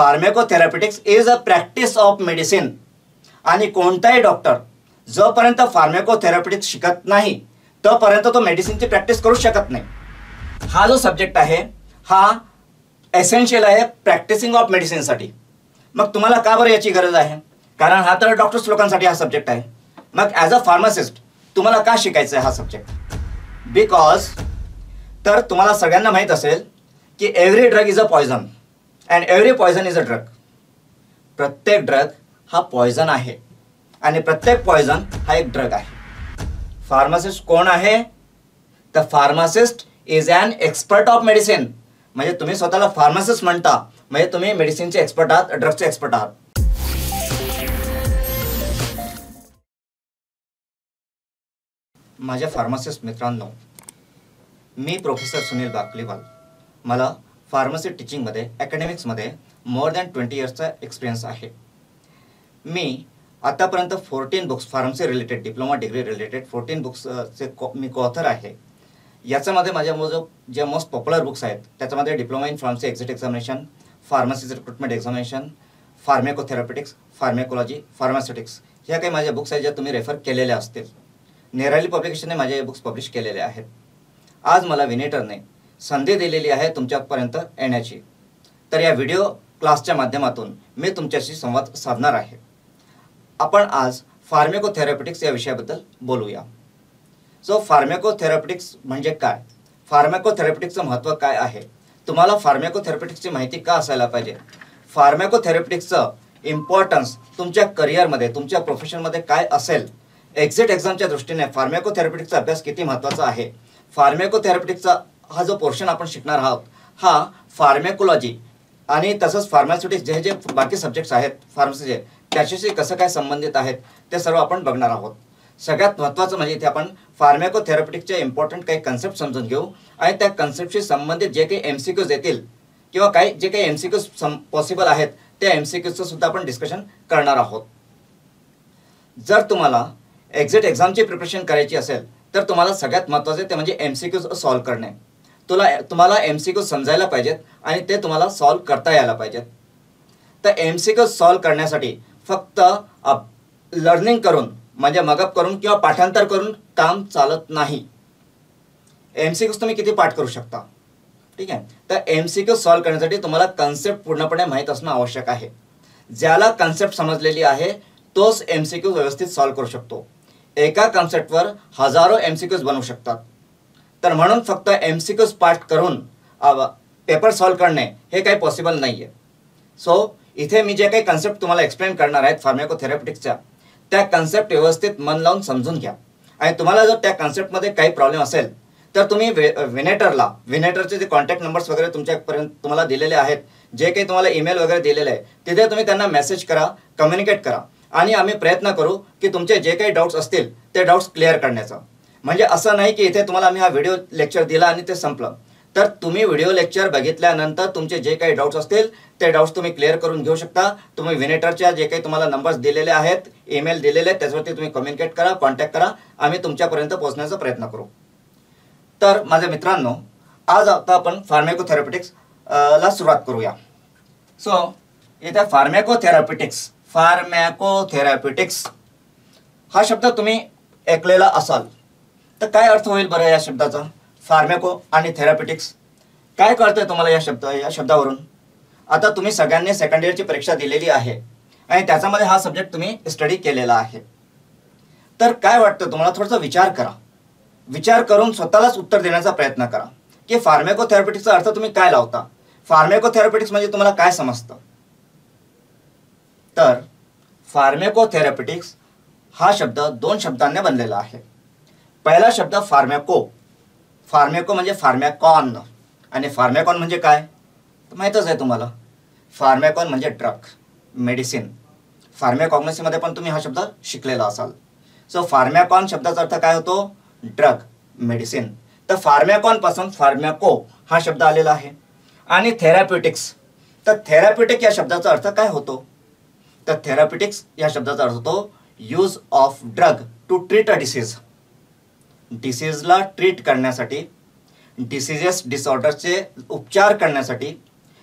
फार्माकोथेरपेटिक्स is a practice of medicine. आणि कोणताही doctor जोपर्यंत फार्माकोथेरपेटिक्स शिकत नाही तोपर्यंत तो मेडिसिनची प्रॅक्टिस करू शकत नाही. हा जो सब्जेक्ट आहे हा एसेन्शियल आहे प्रॅक्टिसिंग ऑफ मेडिसिनसाठी. मग तुम्हाला का बरं याची गरज आहे? कारण हा तर डॉक्टर्स लोकांसाठी हा सब्जेक्ट आहे. मग ॲज अ फार्मासिस्ट तुम्हाला का शिकायचं आहे हा सब्जेक्ट? बिकॉज तर तुम्हाला सगळ्यांना माहीत असेल की every drug is a poison and every poison is a drug. प्रत्येक ड्रग हा पॉयझन आहे आणि प्रत्येक पॉयझन हा एक ड्रग आहे. फार्मासिस्ट कोण आहे? The pharmacist is an expert of medicine. म्हणजे तुम्ही स्वतःला फार्मासिस्ट म्हणता म्हणजे तुम्ही मेडिसिनचे एक्सपर्ट आहात, ड्रगचे एक्सपर्ट आहात. माझ्या फार्मासिस्ट मित्रांनो, मी प्रोफेसर सुनील बाकलीवाल. मला फार्मसी टीचिंगमध्ये अकॅडमिक्समध्ये मोर दॅन 20 इयर्सचा एक्सपिरियन्स आहे. मी आतापर्यंत 14 books pharmacy related, diploma degree related 14 बुक्सचे मी कोऑथर आहे. याच्यामध्ये माझ्या जे मोस्ट पॉप्युलर बुक्स आहेत त्याच्यामध्ये diploma in pharmacy exit examination, फार्मसीचं recruitment examination, pharmacotherapeutics, pharmacology, pharmaceutics ह्या काही माझ्या बुक्स आहेत ज्या तुम्ही रेफर केलेल्या असतील. नेराली पब्लिकेशनने माझे हे बुक्स पब्लिश केलेले आहेत. आज मला विनेटरने संधी दिलेली आहे तुमच्यापर्यंत येण्याची. तर या व्हिडिओ क्लासच्या माध्यमातून मी तुमच्याशी संवाद साधणार आहे. आपण आज फार्माकोथेरपेटिक्स या विषयाबद्दल बोलूया. सो फार्माकोथेरपेटिक्स म्हणजे काय? फार्माकोथेरपेटिक्सचं महत्त्व काय आहे? तुम्हाला फार्माकोथेरपेटिक्सची माहिती का असायला पाहिजे? फार्माकोथेरपेटिक्सचं इम्पॉर्टन्स तुमच्या करिअरमध्ये, तुमच्या प्रोफेशनमध्ये काय असेल? एक्झिट एक्झामच्या दृष्टीने फार्माकोथेरपेटिक्सचा अभ्यास किती महत्त्वाचा आहे? फार्माकोथेरपेटिक्सचा हा जो पोर्शन आपण शिकणार आहोत हा फार्माकोलॉजी आणि तसंच फार्मास्युटिक्स जे बाकी सब्जेक्ट्स आहेत फार्मसीचे त्याच्याशी कसं काय संबंधित आहेत ते सर्व आपण बघणार आहोत. सगळ्यात महत्त्वाचं म्हणजे इथे आपण फार्माकोथेरपेटिक्सचे इम्पॉर्टंट काही कन्सेप्ट समजून घेऊ आणि त्या कन्सेप्टशी संबंधित जे काही MCQs येतील किंवा जे काही MCQs पॉसिबल आहेत त्या MCQचं सुद्धा आपण डिस्कशन करणार आहोत. जर तुम्हाला एक्झिट एक्झामची प्रिपरेशन करायची असेल तर तुम्हाला सगळ्यात महत्त्वाचे ते म्हणजे MCQs सॉल्व्ह करणे. तुम्हाला MCQs समजायला पाहिजेत आणि ते तुम्हाला सॉल्व्ह करता यायला पाहिजेत. तर MCQs सॉल्व्ह करण्यासाठी फक्त लर्निंग करून म्हणजे मगअप करून किंवा पाठांतर करून काम चालत नाही. MCQs तुम्ही किती पाठ करू शकता? ठीक आहे. तर MCQs सॉल्व्ह करण्यासाठी तुम्हाला कन्सेप्ट पूर्णपणे माहीत असणं आवश्यक आहे. ज्याला कन्सेप्ट समजलेली आहे तोच MCQs व्यवस्थित सॉल्व्ह करू शकतो. एका कन्सेप्टवर हजारो MCQs बनवू शकतात. तर म्हणून फक्त MCQs पाठ करून पेपर सॉल्व्ह करणे हे काही पॉसिबल नाही आहे. सो इथे मी जे काही कन्सेप्ट तुम्हाला एक्सप्लेन करणार आहेत फार्माकोथेरपेटिक्सच्या त्या कन्सेप्ट व्यवस्थित मन लावून समजून घ्या. आणि तुम्हाला जर त्या कन्सेप्टमध्ये काही प्रॉब्लेम असेल तर तुम्ही विनेटरचे जे कॉन्टॅक्ट नंबर्स वगैरे तुमच्यापर्यंत तुम्हाला दिलेले आहेत, जे काही तुम्हाला ईमेल वगैरे दिलेले आहे तिथे तुम्ही त्यांना मेसेज करा, कम्युनिकेट करा आणि आम्ही प्रयत्न करू की तुमचे जे काही डाऊट्स असतील ते डाऊट्स क्लिअर करण्याचा. म्हणजे असं नाही की इथे तुम्हाला आम्ही हा व्हिडिओ लेक्चर दिला आणि ते संपलं. तर तुम्ही व्हिडिओ लेक्चर बघितल्यानंतर तुमचे जे काही डाऊट्स असतील ते डाऊट्स तुम्ही क्लिअर करून घेऊ शकता. तुम्ही विनेटरच्या जे काही तुम्हाला नंबर्स दिलेले आहेत, ईमेल दिलेले आहेत त्याच्यावरती तुम्ही कम्युनिकेट करा, कॉन्टॅक्ट करा. आम्ही तुमच्यापर्यंत पोहोचण्याचा प्रयत्न करू. तर माझ्या मित्रांनो, आज आता आपण फार्माकोथेरपेटिक्स ला सुरुवात करूया. सो इथे फार्माकोथेरपेटिक्स हा शब्द तुम्ही ऐकलेला असाल तर काय अर्थ होईल बरं या शब्दाचा? फार्माको आणि थेरपेटिक्स काय कळतंय तुम्हाला या शब्दावरून? आता तुम्ही सगळ्यांनी सेकंड इयरची परीक्षा दिलेली आहे आणि त्याच्यामध्ये हा सब्जेक्ट तुम्ही स्टडी केलेला आहे. तर काय वाटतं तुम्हाला? थोडासा विचार करा. विचार करून स्वतःलाच उत्तर देण्याचा प्रयत्न करा की फार्माकोथेरपेटिक्सचा अर्थ तुम्ही काय लावता? फार्माकोथेरपेटिक्स म्हणजे तुम्हाला काय समजतं? तर फार्माकोथेरपेटिक्स हा शब्द 2 शब्दांनी बनलेला आहे. पहिला शब्द फार्माको म्हणजे फार्मॅकॉन आणि फार्मॅकॉन म्हणजे काय तर माहीतच आहे तुम्हाला. फार्मॅकॉन म्हणजे ड्रग, मेडिसिन. फार्मॅकॉग्नॉसीमध्ये पण तुम्ही हा शब्द शिकलेला असाल. सो फार्मॅकॉन शब्दाचा अर्थ काय होतो? Drug, medicine. तर फार्मॅकॉनपासून फार्मॅको हा शब्द आलेला आहे. आणि थेरॅप्युटिक्स, तर थेरॅप्युटिक या शब्दाचा अर्थ काय होतो? तर थेरॅप्युटिक्स या शब्दाचा अर्थ होतो use of drug to treat a disease. डिसीजला ट्रीट करण्यासाठी, डिसीजेस डिसऑर्डरचे उपचार करण्यासाठी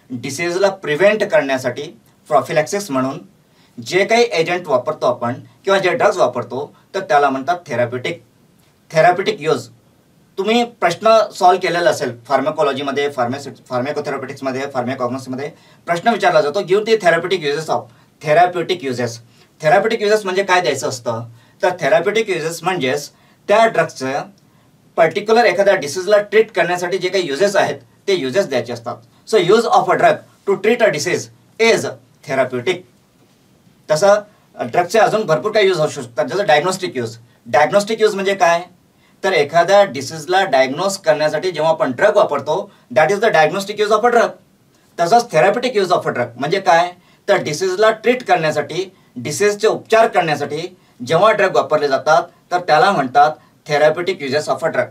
डिसीजला प्रिव्हेंट करण्यासाठी प्रॉफिलॅक्सिस म्हणून जे काही एजंट वापरतो आपण किंवा जे ड्रग्ज वापरतो तर त्याला म्हणतात थेराप्युटिक यूज. तुम्ही प्रश्न सॉल्व केलेला असेल फार्माकोलॉजीमध्ये, फार्माकोथेरॉपिटिक्समध्ये, फार्माकॉग्नोसीमध्ये प्रश्न विचारला जातो, give the therapeutic uses of therapeutic uses. Therapeutic uses म्हणजे काय द्यायचं असतं, तर थेराप्युटिक युजेस म्हणजेच त्या ड्रग्सचं पर्टिक्युलर एखाद्या डिसीजला ट्रीट करण्यासाठी जे काही युजेस आहेत ते युजेस द्यायचे असतात. So use of a drug to treat a disease is therapeutic. तसं ड्रगचे अजून भरपूर काही यूज होऊ शकतात, जसं डायग्नोस्टिक यूज म्हणजे काय, तर एखाद्या डिसीजला डायग्नोज करण्यासाठी जेव्हा आपण ड्रग वापरतो that is the diagnostic use of a drug. तसंच therapeutic use of a drug म्हणजे काय, तर डिसीजला ट्रीट करण्यासाठी, डिसीजचे उपचार करण्यासाठी जेव्हा ड्रग वापरले जातात तर त्याला म्हणतात therapeutic uses of a drug.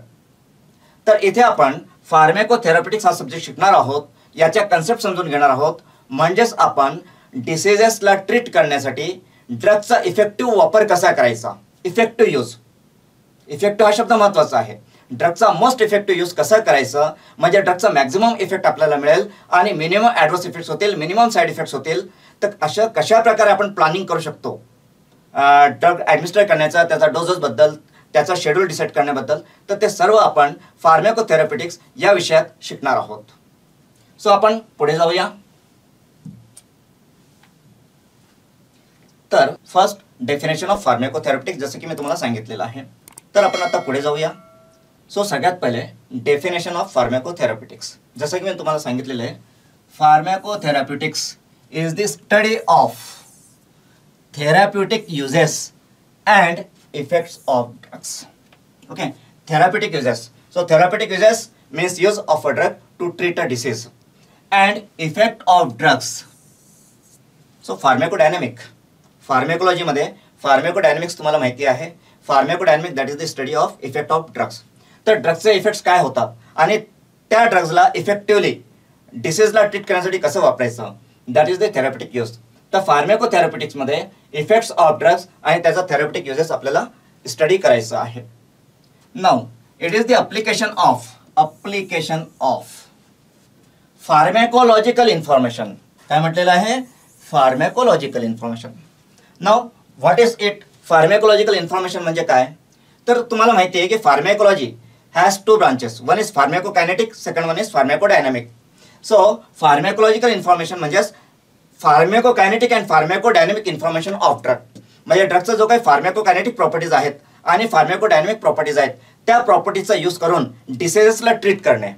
तर इथे आपण फार्माकोथेरॉपिटिक्स हा सब्जेक्ट शिकणार आहोत, याच्या कन्सेप्ट समजून घेणार आहोत. म्हणजेच आपण डिसीजेसला ट्रीट करण्यासाठी ड्रगचा इफेक्टिव्ह वापर कसा करायचा, इफेक्टिव्ह हा शब्द महत्त्वाचा आहे. ड्रगचा मोस्ट इफेक्टिव्ह यूज कसं करायचं, म्हणजे ड्रगचा मॅक्झिमम इफेक्ट आपल्याला मिळेल आणि मिनिमम ॲडवर्स इफेक्ट्स होतील, मिनिमम साईड इफेक्ट्स होतील. तर कशा प्रकारे आपण प्लॅनिंग करू शकतो ड्रग ॲडमिनिस्टर करण्याचा, त्याचा डोसेसबद्दल, त्याचा शेड्यूल डिसाईड करण्याबद्दल, तर ते सर्व आपण फार्माकोथेरॉपिटिक्स या विषयात शिकणार आहोत. सो आपण पुढे जाऊया. तर फर्स्ट डेफिनेशन ऑफ फार्माकोथेरॉपिटिक्स जसं की मी तुम्हाला सांगितलेलं आहे. तर आपण आता पुढे जाऊया. सो सगळ्यात पहिले डेफिनेशन ऑफ फार्माकोथेरॉपिटिक्स, जसं की मी तुम्हाला सांगितलेलं आहे, pharmacotherapeutics is the study of therapeutic uses and effects of drugs. Okay, therapeutic uses. So therapeutic uses means use of a drug to treat a disease and effect of drugs. So फार्माकोलॉजीमध्ये pharmacodynamics तुम्हाला माहिती आहे. Pharmacodynamics that is the study of effect of drugs. तर ड्रग्सचे effects काय होतात आणि त्या ड्रग्सला इफेक्टिव्हली डिसीजला ट्रीट करण्यासाठी कसं वापरायचं, that is the therapeutic use. तर फार्माकोथेरॉपिटिक्समध्ये इफेक्ट्स ऑफ ड्रग्स आणि त्याचा थेराप्युटिक युजेस आपल्याला स्टडी करायचं आहे. Now it is the application of pharmacological information. काय म्हटलेलं आहे, pharmacological information. Now what is it, pharmacological information म्हणजे काय, तर तुम्हाला माहिती आहे की pharmacology has two branches, one is pharmacokinetic, second one is pharmacodynamic. So pharmacological information म्हणजेच pharmacokinetic and pharmacodynamic information of drug. म्हणजे ड्रगचा जो काही फार्माकोकायनेटिक प्रॉपर्टीज आहेत आणि फार्माकोडायनॅमिक प्रॉपर्टीज आहेत त्या प्रॉपर्टीजचा यूज करून डिसीजेसला ट्रीट करणे,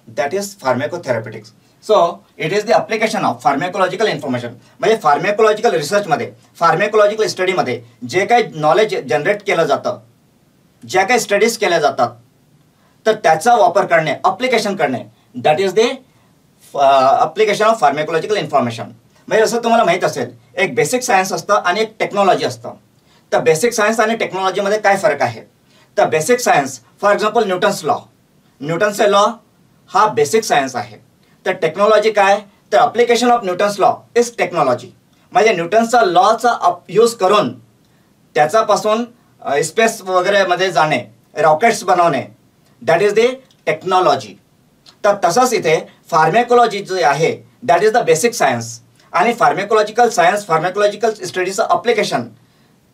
that is pharmacotherapeutics. So it is the application of pharmacological information. म्हणजे फार्माकोलॉजिकल रिसर्चमध्ये, फार्माकोलॉजिकल स्टडीमध्ये जे काही नॉलेज जनरेट केलं जातं, ज्या काही स्टडीज केल्या जातात, तर त्याचा वापर करणे, अप्लिकेशन करणे, that is the application of pharmacological information. म्हणजे जसं तुम्हाला माहीत असेल, एक बेसिक सायन्स असतं आणि एक टेक्नॉलॉजी असतं. तर बेसिक सायन्स आणि टेक्नॉलॉजीमध्ये काय फरक आहे, तर बेसिक सायन्स फॉर एक्झाम्पल न्यूटन्सचे लॉ हा बेसिक सायन्स आहे. तर टेक्नॉलॉजी काय, तर application of Newton's law is technology. म्हणजे न्यूटन्सचा लॉचा यूज करून त्याच्यापासून स्पेस वगैरे मध्ये जाणे, रॉकेट्स बनवणे, दॅट इज द टेक्नॉलॉजी. तर तसंच इथे फार्माकोलॉजी जे आहे that is the basic science आणि फार्माकोलॉजिकल सायन्स, फार्माकोलॉजिकल स्टडीचं अप्लिकेशन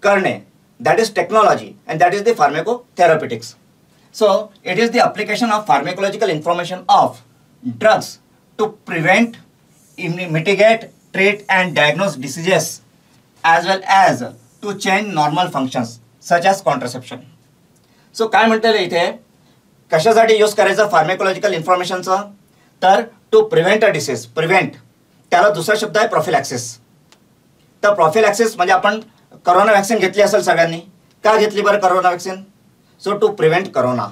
करणे, that is technology and that is the pharmacotherapeutics. So it is the application of pharmacological information of drugs to prevent, mitigate, treat and diagnose diseases as well as to change normal functions such as contraception. So काय म्हणतेले इथे, कशासाठी use करायचं pharmacological इन्फॉर्मेशनचं, तर to prevent a disease. Prevent त्याला दुसरा शब्द आहे प्रॉफिलॅक्सिस. तर प्रॉफिलॅक्सिस म्हणजे आपण करोना वॅक्सिन घेतली असेल सगळ्यांनी, का घेतली बरं corona vaccine, so to prevent corona,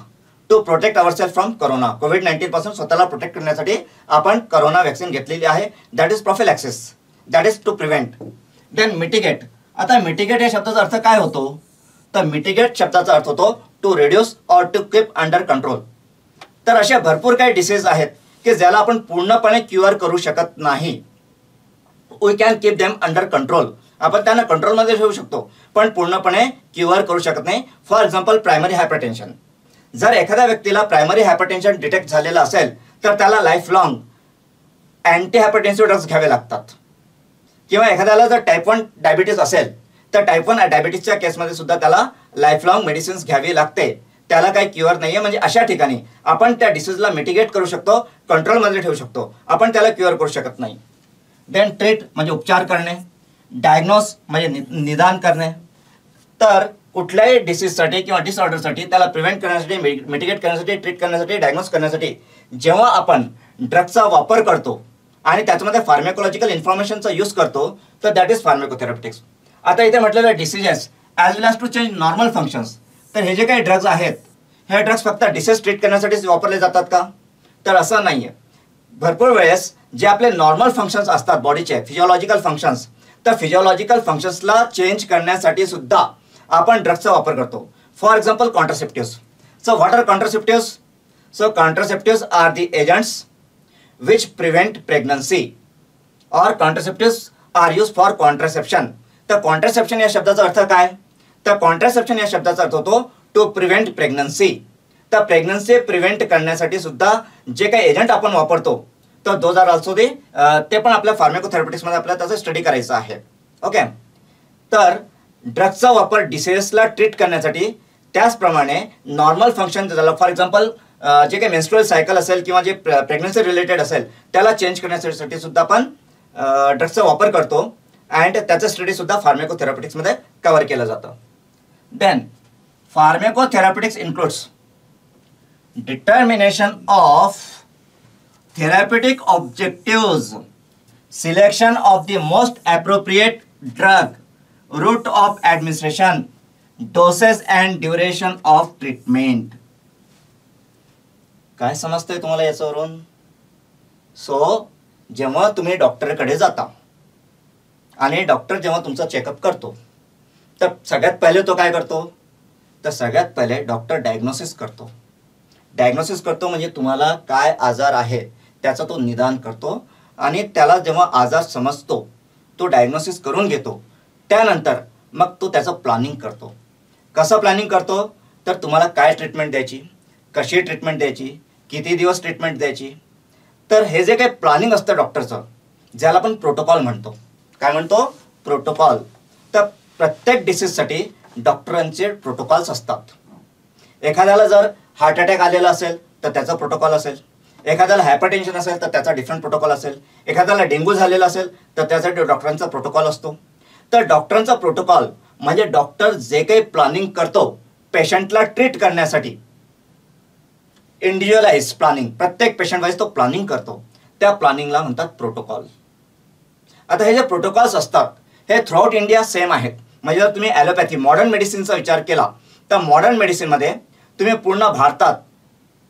to protect ourself from corona. कोविड-19 पासून स्वतःला प्रोटेक्ट करण्यासाठी आपण करोना वॅक्सिन घेतलेली आहे, that is prophylaxis, that is to prevent. Then mitigate. आता मिटिगेट या शब्दाचा अर्थ काय होतो, तर मिटिगेट शब्दाचा अर्थ होतो to reduce or to keep under control. तर अशा भरपूर काही डिसीज आहेत की ज्याला आपण पूर्णपणे क्युअर करू शकत नाही. We can keep them under control, आपण त्यांना कंट्रोलमध्ये ठेवू शकतो पण पूर्णपणे क्युअर करू शकत नाही. For example primary hypertension. जर एखाद्या व्यक्तीला प्रायमरी हायपरटेन्शन डिटेक्ट झालेलं असेल तर त्याला life long anti hypertensive drugs घ्यावे लागतात. किंवा एखाद्याला जर टाईप 1 डायबिटीज असेल तर टाईप 1 डायबिटीसच्या केसमध्ये सुद्धा त्याला लाईफलॉंग मेडिसिन्स घ्यावी लागते. त्याला काही क्युअर नाही आहे. म्हणजे अशा ठिकाणी आपण त्या डिसीजला मिटिगेट करू शकतो, कंट्रोलमध्ये ठेवू शकतो, आपण त्याला क्युअर करू शकत नाही. देन ट्रीट म्हणजे उपचार करणे, डायग्नोस म्हणजे निदान करणे. तर कुठल्याही डिसीजसाठी किंवा डिसऑर्डरसाठी त्याला प्रिव्हेंट करण्यासाठी, मिटिगेट करण्यासाठी, ट्रीट करण्यासाठी, डायग्नोस करण्यासाठी जेव्हा आपण ड्रगचा वापर करतो आणि त्याच्यामध्ये फार्मेकोलॉजिकल इन्फॉर्मेशनचा यूज करतो तर दॅट इज फार्मेकोथेरप्युटिक्स. आता इथे म्हटलेलं diseases as well as to change normal functions. तर हे जे काही ड्रग्ज आहेत हे ड्रग्ज फक्त डिसीज ट्रीट करण्यासाठीच वापरले जातात का? तर असं नाही आहे. भरपूर वेळेस जे आपले नॉर्मल फंक्शन्स असतात बॉडीचे, फिजिओलॉजिकल फंक्शन्स, तर फिजिओलॉजिकल फंक्शन्सला चेंज करण्यासाठी सुद्धा आपण ड्रग्सचा वापर करतो. For example contraceptives. So what are contraceptives? So contraceptives are the agents which prevent pregnancy or contraceptives are used for contraception. तर कॉन्ट्रासेप्शन या शब्दाचा अर्थ काय? तर कॉन्ट्रासेप्शन या शब्दाचा अर्थ होतो टू प्रिव्हेंट प्रेग्नन्सी. तर प्रेग्नन्सी प्रिव्हेंट करण्यासाठी सुद्धा जे काही एजंट आपण वापरतो तर दोज आर ऑल्सो दे, ते पण आपल्या फार्मेकोथेरप्युटिक्समध्ये आपल्याला त्याचा स्टडी करायचा आहे. ओके. तर ड्रग्सचा वापर डिसीजेसला ट्रीट करण्यासाठी, त्याचप्रमाणे नॉर्मल फंक्शन झालं, फॉर एक्झाम्पल जे काही मेन्स्ट्रुअल सायकल असेल किंवा जे प्रेग्नन्सी रिलेटेड असेल त्याला चेंज करण्यासाठी सुद्धा आपण ड्रग्सचा वापर करतो अँड त्याचं स्टडी सुद्धा फार्मेकोथेरप्युटिक्समध्ये कव्हर केलं जातं. Then pharmacotherapeutics includes determination of therapeutic objectives, selection of the most appropriate drug, route of administration, doses and duration of treatment. काय समजतंय तुम्हाला याच्यावरून? सो जेव्हा तुम्ही डॉक्टरकडे जाता आणि डॉक्टर जेव्हा तुमचा चेकअप करतो तर सगळ्यात पहिले तो काय करतो? तर सगळ्यात पहिले डॉक्टर डायग्नोसिस करतो. डायग्नोसिस करतो म्हणजे तुम्हाला काय आजार आहे त्याचा तो निदान करतो आणि त्याला जेव्हा आजार समजतो तो डायग्नोसिस करून घेतो. त्यानंतर मग तो त्याचं प्लॅनिंग करतो. कसं प्लॅनिंग करतो? तर तुम्हाला काय ट्रीटमेंट द्यायची, कशी ट्रीटमेंट द्यायची, किती दिवस ट्रीटमेंट द्यायची. तर हे जे काही प्लॅनिंग असतं डॉक्टरचं, ज्याला आपण प्रोटोकॉल म्हणतो. काय म्हणतो? प्रोटोकॉल. तर प्रत्येक डिसीजसाठी डॉक्टरांचे प्रोटोकॉल्स असतात. एखाद्याला जर हार्ट अटॅक आलेला असेल तर त्याचा प्रोटोकॉल असेल, एखाद्याला हायपरटेन्शन असेल तर त्याचा डिफरंट प्रोटोकॉल असेल, एखाद्याला डेंग्यू झालेला असेल तर त्यासाठी डॉक्टरांचा प्रोटोकॉल असतो. तर डॉक्टरांचा प्रोटोकॉल म्हणजे डॉक्टर जे काही प्लॅनिंग करतो पेशंटला ट्रीट करण्यासाठी, इंडिव्हिज्युअलाइज प्लॅनिंग, प्रत्येक पेशंट वाईज तो प्लॅनिंग करतो, त्या प्लॅनिंगला म्हणतात प्रोटोकॉल. आता हे जे प्रोटोकॉल्स असतात हे थ्रूआउट इंडिया सेम आहेत. म्हणजे जर तुम्ही ॲलोपॅथी, मॉडर्न मेडिसिनचा विचार केला तर मॉडर्न मेडिसिनमध्ये तुम्ही पूर्ण भारतात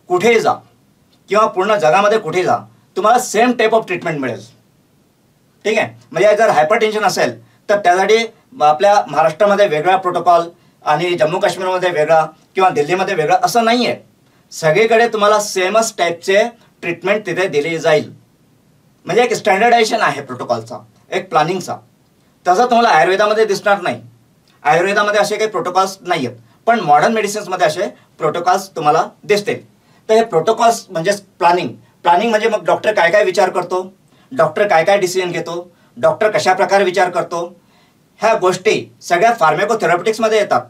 कुठेही जा किंवा पूर्ण जगामध्ये कुठेही जा, तुम्हाला सेम टाईप ऑफ ट्रीटमेंट मिळेल. ठीक आहे. म्हणजे जर हायपरटेन्शन असेल तर त्यासाठी आपल्या महाराष्ट्रामध्ये वेगळा प्रोटोकॉल आणि जम्मू काश्मीरमध्ये वेगळा किंवा दिल्लीमध्ये वेगळा असं नाही आहे. सगळीकडे तुम्हाला सेमच टाईपचे ट्रीटमेंट तिथे दिली जाईल. म्हणजे एक स्टँडर्डायझेशन आहे प्रोटोकॉलचा, एक प्लॅनिंगचा. तसं तुम्हाला आयुर्वेदामध्ये दिसणार नाही. आयुर्वेदामध्ये असे काही प्रोटोकॉल्स नाही आहेत, पण मॉडर्न मेडिसिन्समध्ये असे प्रोटोकॉल्स तुम्हाला दिसतील. तर हे प्रोटोकॉल्स म्हणजे प्लॅनिंग. प्लॅनिंग म्हणजे मग डॉक्टर काय काय विचार करतो, डॉक्टर काय काय डिसिजन घेतो, डॉक्टर कशा प्रकारे विचार करतो, ह्या गोष्टी सगळ्या फार्मेकोथेरप्युटिक्समध्ये येतात.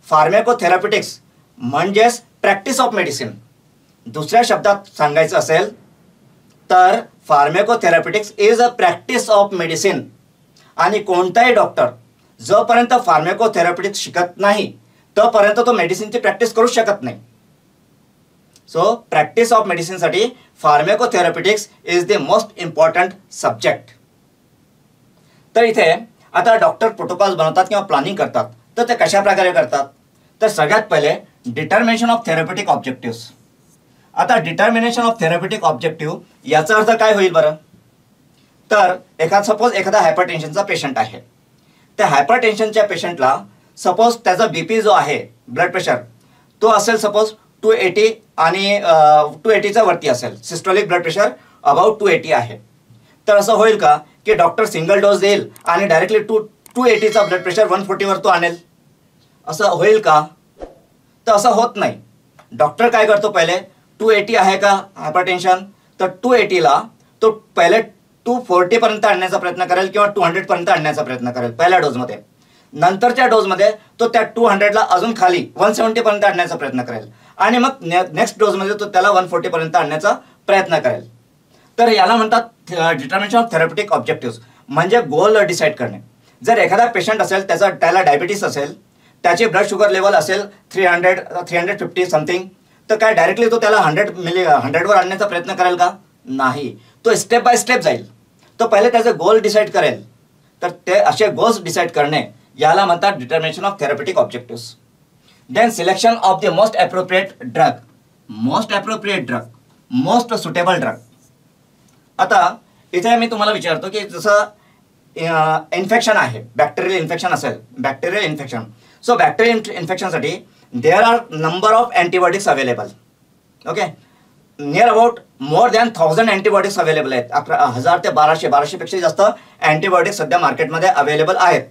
फार्मेकोथेरप्युटिक्स म्हणजेच प्रॅक्टिस ऑफ मेडिसिन. दुसऱ्या शब्दात सांगायचं असेल तर pharmacotherapeutics is a practice of medicine. आणि कोणताही डॉक्टर जोपर्यंत फार्मेकोथेरप्युटिक्स शिकत नाही तोपर्यंत तो मेडिसिनची प्रॅक्टिस करू शकत नाही. सो प्रॅक्टिस ऑफ मेडिसिनसाठी pharmacotherapeutics is the most important subject. तर इथे आता डॉक्टर प्रोटोकॉल्स बनवतात किंवा प्लॅनिंग करतात, तर ते कशा प्रकारे करतात? तर सगळ्यात पहिले डिटर्मिनेशन ऑफ थेरप्युटिक ऑब्जेक्टिव्स. आता डिटर्मिनेशन ऑफ थेरप्युटिक ऑब्जेक्टिव्ह याचा अर्थ काय होईल बरं? तर सपोज एखादा हायपरटेन्शनचा पेशंट आहे. त्या हायपरटेन्शनच्या पेशंटला सपोज त्याचा बीपी जो आहे, ब्लड प्रेशर, तो असेल सपोज 280 आणि 280च्या वरती असेल. सिस्टोलिक ब्लड प्रेशर अबाउट 280 आहे. तर असं होईल का की डॉक्टर सिंगल डोस देईल आणि डायरेक्टली 280चा ब्लड प्रेशर 140 वर तो आणेल? असं होईल का? तर असं होत नाही. डॉक्टर काय करतो, पहिले 280 आहे का हायपरटेन्शन, तर 280ला तो पहिले 240 पर्यंत आणण्याचा प्रयत्न करेल किंवा 200 पर्यंत आणण्याचा प्रयत्न करेल पहिल्या डोजमध्ये. नंतरच्या डोजमध्ये तो त्या 200ला अजून खाली 170 पर्यंत आणण्याचा प्रयत्न करेल आणि मग नेक्स्ट डोजमध्ये तो त्याला 140 पर्यंत आणण्याचा प्रयत्न करेल. तर याला म्हणतात डिटर्मिनेशन ऑफ थेरप्युटिक ऑब्जेक्टिव्ह, म्हणजे गोल डिसाईड करणे. जर एखादा पेशंट असेल, त्याला डायबिटीस असेल, त्याची ब्लड शुगर लेवल असेल 350 समथिंग, तर काय डायरेक्टली तो त्याला 100वर आणण्याचा प्रयत्न करेल का? नाही. तो स्टेप बाय स्टेप जाईल. तो पहिले त्याचे गोल डिसाईड करेल. तर ते असे गोल्स डिसाईड करणे याला म्हणतात determination of therapeutic objective. Then selection of the most appropriate drug. Most suitable drug. आता इथे मी तुम्हाला विचारतो की जसं इन्फेक्शन आहे, बॅक्टेरियल इन्फेक्शन असेल, बॅक्टेरियल इन्फेक्शन, सो बॅक्टेरियल इन्फेक्शनसाठी there are number of antibiotics available. Okay, near about more than 1000 antibiotics available आहेत. 1000 ते 1200 पेक्षा जास्त अँटीबायोटिक्स सध्या मार्केटमध्ये अवेलेबल आहेत.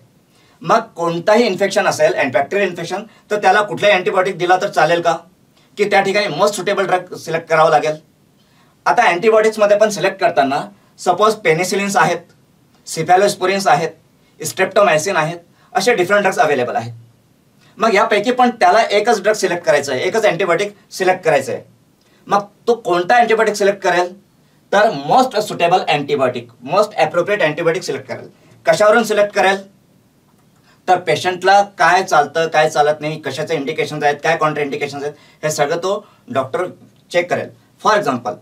मग कोणताही इन्फेक्शन असेल, बॅक्टेरियल इन्फेक्शन, तर त्याला कुठलाही अँटीबायोटिक दिला तर चालेल का? की त्या ठिकाणी मोस्ट सुटेबल ड्रग सिलेक्ट करावा लागेल. आता अँटीबायोटिक्समध्ये पण सिलेक्ट करताना सपोज पेनिसिलिन्स आहेत, सिफॅलोस्पुरिन्स आहेत, स्ट्रेप्टोमायसिन आहेत, असे डिफरंट ड्रग्स अवेलेबल आहेत. मग यापैकी पण त्याला एकच ड्रग सिलेक्ट करायचं आहे, एकच अँटीबायोटिक सिलेक्ट करायचं आहे. मग तो कोणता अँटीबायोटिक सिलेक्ट करेल? तर most suitable antibiotic, most appropriate antibiotic select करेल. कशावरून सिलेक्ट करेल? तर पेशंटला काय चालतं, काय चालत नाही, कशाचे इंडिकेशन्स आहेत, काय कॉन्ट्रा इंडिकेशन्स आहेत, हे सगळं तो डॉक्टर चेक करेल. फॉर एक्झाम्पल,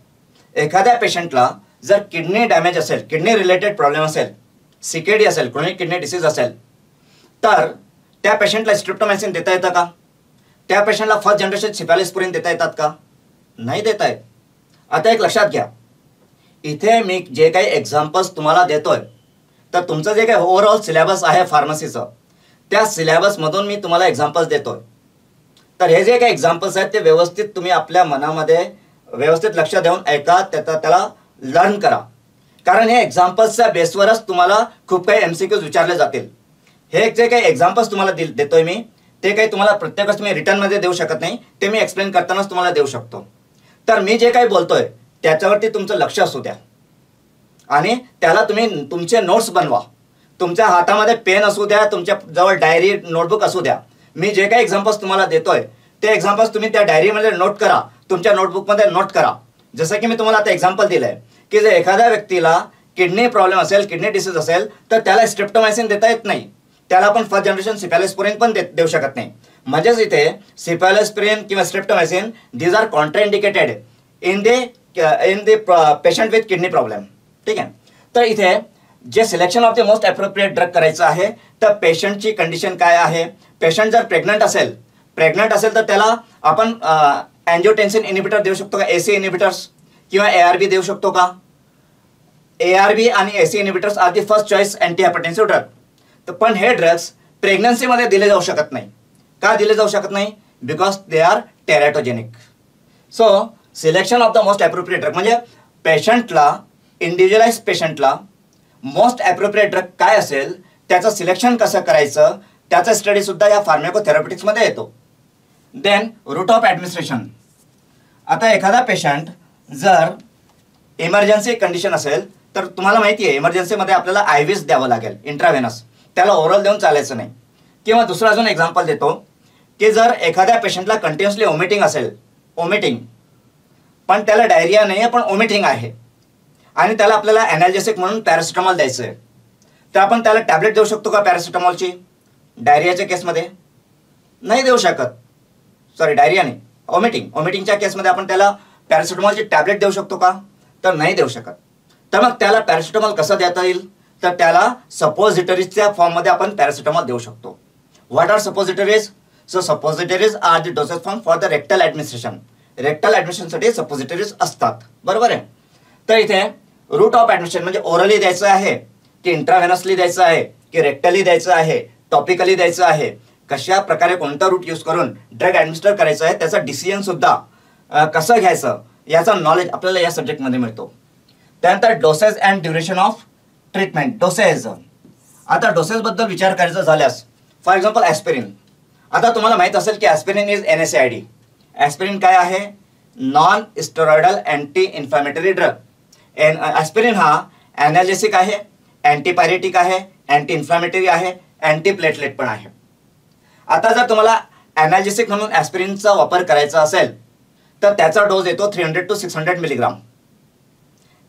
एखाद्या पेशंटला जर किडनी डॅमेज असेल, किडनी रिलेटेड प्रॉब्लेम असेल, CKD असेल, क्रोनिक किडनी डिसीज असेल, तर त्या पेशंटला स्ट्रेप्टोमायसिन देता येतं का? त्या पेशंटला फर्स्ट जनरेशन सिफॅलोस्पुरिन देता येतात का? नाही देता येत. आता एक लक्षात घ्या, इथे मी जे काही एक्झाम्पल्स तुम्हाला देतोय, तर तुमचं जे काही ओव्हरऑल सिलेबस आहे फार्मसीचं, त्या सिलेबसमधून मी तुम्हाला एक्झाम्पल्स देतोय. तर हे जे काही एक्झाम्पल्स आहेत ते व्यवस्थित तुम्ही आपल्या मनामध्ये व्यवस्थित लक्ष देऊन ऐका, त्याला लर्न करा. कारण हे एक्झाम्पल्सच्या बेसवरच तुम्हाला खूप काही MCQs विचारले जातील. हे जे काही एक्झाम्पल्स तुम्हाला देतोय मी, ते काही तुम्हाला प्रत्येकच मी रिटर्नमध्ये देऊ शकत नाही, ते मी एक्सप्लेन करतानाच तुम्हाला देऊ शकतो. तर मी जे काही बोलतोय त्याच्यावरती तुमचं लक्ष असू द्या आणि त्याला तुम्ही तुमचे नोट्स बनवा. तुमच्या हातामध्ये पेन असू द्या, तुमच्या जवळ डायरी नोटबुक असू द्या. मी जे काही एक्झाम्पल्स तुम्हाला देतोय ते एक्झाम्पल्स तुम्ही त्या डायरीमध्ये नोट करा, तुमच्या नोटबुकमध्ये नोट करा. जसं की मी तुम्हाला आता एक्झाम्पल दिलंय की जर एखाद्या व्यक्तीला किडनी प्रॉब्लेम असेल, किडनी डिसीज असेल, तर त्याला स्ट्रेप्टोमायसिन देता येत नाही. त्याला आपण फर्स्ट जनरेशन सिफॅलोस्पुरिन पण देऊ शकत नाही. म्हणजेच इथे सिफॅलोस्पुरिन किंवा streptomycin these are contraindicated in the patient with kidney problem. ठीक आहे. तर इथे जे selection of the most appropriate drug करायचं आहे, तर पेशंटची कंडिशन काय आहे. पेशंट जर प्रेग्नंट असेल तर त्याला आपण अँजिओटेन्सिन इनिबिटर देऊ शकतो का, AC इनिबिटर्स किंवा ARB देऊ शकतो का. ARB आणि AC inhibitors are the first choice anti hypertensive drug. तर पण हे ड्रग्स प्रेग्नन्सीमध्ये दिले जाऊ शकत नाही. का दिले जाऊ शकत नाही? Because they are teratogenic. So selection of the most appropriate drug म्हणजे पेशंटला, इंडिव्हिज्युअलाइज पेशंटला मोस्ट अप्रोप्रिएट ड्रग काय असेल त्याचं सिलेक्शन कसं करायचं, त्याचा स्टडी सुद्धा या फार्माकोथेरॅप्युटिक्समध्ये येतो. Then route of administration. आता एखादा पेशंट जर इमर्जन्सी कंडिशन असेल तर तुम्हाला माहिती आहे इमर्जन्सीमध्ये आपल्याला IVs द्यावं लागेल, इंट्राव्हेनस. त्याला ओरल देऊन चालायचं नाही. किंवा दुसरं अजून एक्झाम्पल देतो की जर एखाद्या पेशंटला कंटिन्युअसली ओमिटिंग असेल, पण त्याला डायरिया नाही आहे पण ओमिटिंग आहे आणि त्याला आपल्याला ॲनाल्जेसिक म्हणून पॅरासिटामॉल द्यायचं आहे, तर आपण त्याला टॅबलेट देऊ शकतो का पॅरासिटामॉलची? डायरियाच्या केसमध्ये नाही देऊ शकत. सॉरी, डायरिया नाही, ओमिटिंगच्या केसमध्ये आपण त्याला पॅरासिटामॉलची टॅबलेट देऊ शकतो का? तर नाही देऊ शकत. तर मग त्याला पॅरासिटामॉल कसं देता येईल? तर त्याला सपोजिटरीजच्या फॉर्ममध्ये आपण पॅरासिटामॉल देऊ शकतो. What are suppositories? So suppositories are the dosage form for the rectal administration. Rectal ॲडमिनिस्ट्रेशनसाठी सपोजिटरीज असतात, बरोबर आहे. तर इथे रूट ऑफ ॲडमिनिस्ट्रेशन म्हणजे ओरली द्यायचं आहे की इंट्राव्हेनसली द्यायचं आहे की रेक्टली द्यायचं आहे, टॉपिकली द्यायचं आहे, कशा प्रकारे कोणता रूट यूज करून ड्रग ॲडमिनिस्टर करायचं आहे त्याचा डिसिजन सुद्धा कसं घ्यायचं याचा नॉलेज आपल्याला या सब्जेक्टमध्ये मिळतो. त्यानंतर dosage and duration of treatment. Dosage. आता डोसेजबद्दल विचार करायचा झाल्यास फॉर एक्झाम्पल ॲस्पिरिन. आता तुम्हाला माहीत असेल की ॲस्पिरिन इज NSAID. ॲस्पिरिन काय आहे? Non steroidal anti inflammatory drug. Aspirin हा ॲनाल्जेसिक आहे, अँटीपायरेटिक आहे, अँटी इन्फ्लामेटरी आहे, अँटी प्लेटलेट पण आहे. आता जर तुम्हाला ॲनाल्जेसिक म्हणून ॲस्पिरिनचा वापर करायचा असेल तर त्याचा डोस येतो 300 to 600 मिलीग्राम.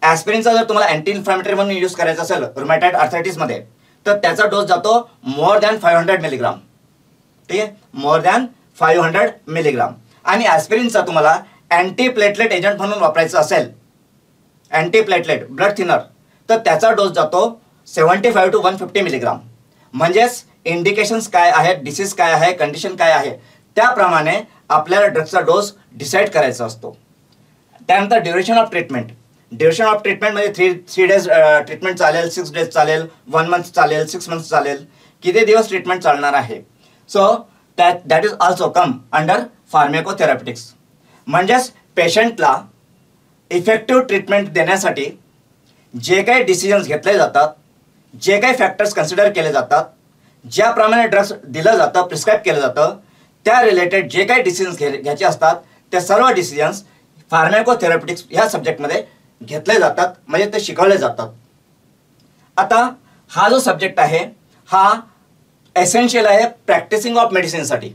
ॲस्पिरिनचा जर तुम्हाला अँटी इन्फ्लामेटरी म्हणून यूज करायचा असेल रुमॅटॉइड आर्थरायटिसमध्ये तर त्याचा डोस जातो मोर दॅन 500 मिलीग्राम. ठीक आहे, मोर दॅन 500 मिलीग्राम. आणि ॲस्पिरिनचा तुम्हाला अँटी प्लेटलेट एजंट म्हणून वापरायचं असेल, अँटी प्लेटलेट ब्लड थिनर, तर त्याचा डोस जातो 75 to 150 मिलीग्राम. म्हणजेच इंडिकेशन्स काय आहेत, डिसीज काय आहे, कंडिशन काय आहे त्याप्रमाणे आपल्याला ड्रग्सचा डोस डिसाईड करायचा असतो. त्यानंतर duration of treatment. Duration of treatment म्हणजे 3 days ट्रीटमेंट चालेल, 6 days चालेल, 1 month चालेल, 6 months चालेल, किती दिवस ट्रीटमेंट चालणार आहे. So that is also come under pharmacotherapeutics. म्हणजेच पेशंटला इफेक्टिव्ह ट्रीटमेंट देण्यासाठी जे काही डिसिजन्स घेतले जातात, जे काही फॅक्टर्स कन्सिडर केले जातात, ज्याप्रमाणे ड्रग्स दिलं जातं, प्रिस्क्राईब केलं जातं, त्या रिलेटेड जे काही डिसिजन्स घ्यायचे असतात ते सर्व डिसिजन्स फार्माकोथेरॅप्युटिक्स ह्या सब्जेक्टमध्ये घेतले जातात, म्हणजे ते शिकवले जातात. आता हा जो सब्जेक्ट आहे हा एसेन्शियल आहे प्रॅक्टिसिंग ऑफ मेडिसिनसाठी.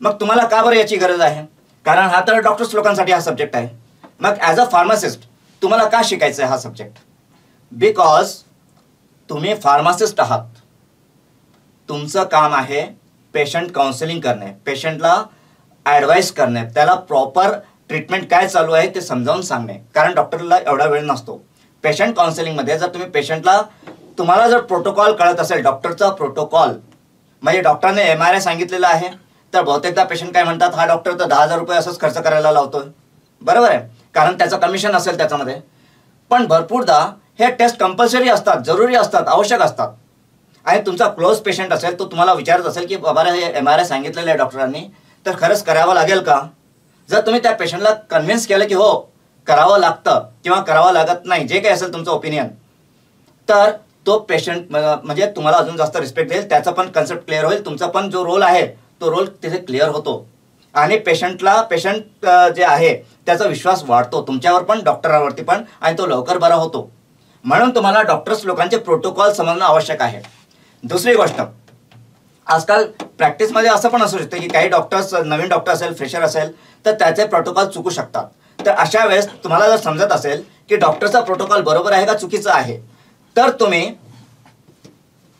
मग तुम्हाला का बरं याची गरज आहे? कारण हा तर डॉक्टर्स लोकांसाठी हा सब्जेक्ट आहे. मग ॲज अ फार्मासिस्ट तुम्हाला का शिकायचं आहे हा सब्जेक्ट? बिकॉज तुम्ही फार्मासिस्ट आहात. तुमचं काम आहे पेशंट काउन्सिलिंग करणे, पेशंटला ॲडवाईस करणे, त्याला प्रॉपर ट्रीटमेंट काय चालू आहे ते समजावून सांगणे. कारण डॉक्टरला एवढा वेळ नसतो. पेशंट काउन्सिलिंगमध्ये जर तुम्ही पेशंटला, तुम्हाला जर प्रोटोकॉल कळत असेल, डॉक्टरचा प्रोटोकॉल, म्हणजे डॉक्टरने MRI सांगितलेलं आहे तर बहुतेकदा पेशंट काय म्हणतात, हा डॉक्टर तर 10,000 रुपये असंच खर्च करायला लावतोय. बरोबर आहे, कारण त्याचं कमिशन असेल त्याच्यामध्ये. पण भरपूरदा हे टेस्ट कंपल्सरी असतात, जरुरी असतात, आवश्यक असतात. आणि तुमचा क्लोज पेशंट असेल तो तुम्हाला विचारत असेल की बाबा हे MRI सांगितलेलं आहे डॉक्टरांनी तर खरंच करावं लागेल का? जर तुम्ही त्या पेशंटला कन्व्हिन्स केलं की हो करावं लागतं किंवा करावं लागत नाही, जे काही असेल तुमचं ओपिनियन, तर तो पेशंट म्हणजे तुम्हाला अजून जास्त रिस्पेक्ट देईल, त्याचा पण कन्सेप्ट क्लिअर होईल, तुमचा पण जो रोल आहे तो रोल तिथे क्लिअर होतो आणि पेशंट जे आहे त्याचा विश्वास वाढतो तुमच्यावर पण, डॉक्टरावरती पण, आणि तो लवकर बरा होतो. म्हणून तुम्हाला डॉक्टर्स लोकांचे प्रोटोकॉल समजणं आवश्यक आहे. दुसरी गोष्ट, आजकाल प्रॅक्टिसमध्ये असं पण असू शकतं की काही डॉक्टर्स, नवीन डॉक्टर असेल, फ्रेशर असेल, तर त्याचे प्रोटोकॉल चुकू शकतात. तर अशा वेळेस तुम्हाला जर समजत असेल की डॉक्टरचा प्रोटोकॉल बरोबर आहे का चुकीचं आहे, तर तुम्ही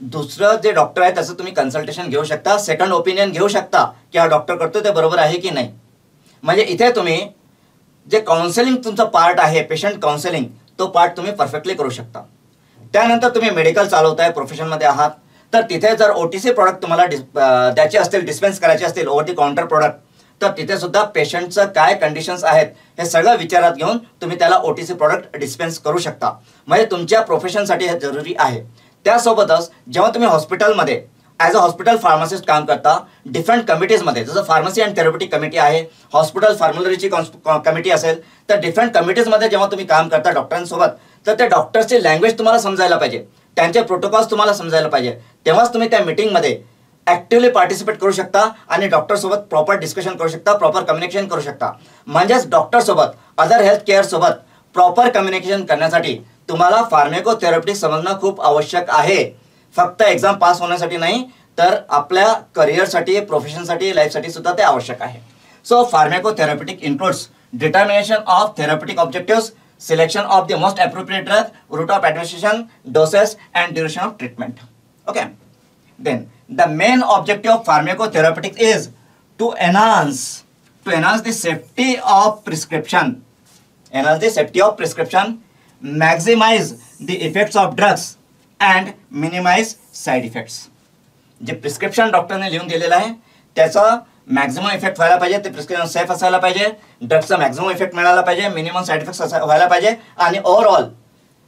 दुसरं जे डॉक्टर आहे त्याचं तुम्ही कन्सल्टेशन घेऊ शकता, सेकंड ओपिनियन घेऊ शकता की हा डॉक्टर करतो ते बरोबर आहे की नाही. म्हणजे इथे तुम्ही जे काउन्सिलिंग तुमचा पार्ट आहे, पेशंट काउन्सिलिंग, तो पार्ट तुम्ही परफेक्टली करू शकता. त्यानंतर तुम्ही मेडिकल चालवताय, प्रोफेशनमध्ये आहात, तर तिथे जर OTC प्रॉडक्ट तुम्हाला द्यायचे असतील, डिस्पेन्स करायचे असतील, ओव्हर दी काउंटर प्रॉडक्ट, तर तिथे सुद्धा पेशंटचं काय कंडिशन्स आहेत हे सगळं विचारात घेऊन तुम्ही त्याला OTC प्रॉडक्ट डिस्पेन्स करू शकता. म्हणजे तुमच्या प्रोफेशनसाठी हे जरुरी आहे. त्यासोबतच जेव्हा तुम्ही हॉस्पिटलमध्ये ॲज अ हॉस्पिटल फार्मासिस्ट काम करता, डिफरंट कमिटीजमध्ये, जसं फार्मसी अँड थेरप्युटिक कमिटी आहे, हॉस्पिटल फार्मलरीची कमिटी असेल, तर डिफरंट कमिटीजमध्ये जेव्हा तुम्ही काम करता डॉक्टरांसोबत, तर त्या डॉक्टरची लँग्वेज तुम्हाला समजायला पाहिजे, त्यांचे प्रोटोकॉल्स तुम्हाला समजायला पाहिजे. तेव्हाच तुम्ही त्या मीटिंगमध्ये ॲक्टिव्हली पार्टिसिपेट करू शकता आणि डॉक्टरसोबत प्रॉपर डिस्कशन करू शकता, प्रॉपर कम्युनिकेशन करू शकता. म्हणजेच डॉक्टरसोबत, अदर हेल्थ केअरसोबत प्रॉपर कम्युनिकेशन करण्यासाठी तुम्हाला फार्माकोथेरॅप्युटिक्स समजणं खूप आवश्यक आहे. फक्त एक्झाम पास होण्यासाठी नाही, तर आपल्या करिअरसाठी, प्रोफेशनसाठी, लाईफसाठी सुद्धा ते आवश्यक आहे. So pharmacotherapeutic includes determination of therapeutic objectives, selection of the most appropriate drug, route of administration, doses and duration of treatment. Okay. Then the main objective of pharmacotherapeutics is to enhance the safety of prescription, maximize the effects of drugs and minimize side effects. जे prescription डॉक्टरने लिहून दिलेलं आहे त्याचा maximum effect व्हायला पाहिजे, ते prescription safe असायला पाहिजे, ड्रग्सचा मॅक्झिमम इफेक्ट मिळायला पाहिजे, मिनिमम साईड इफेक्ट्स व्हायला पाहिजे, आणि ओव्हरऑल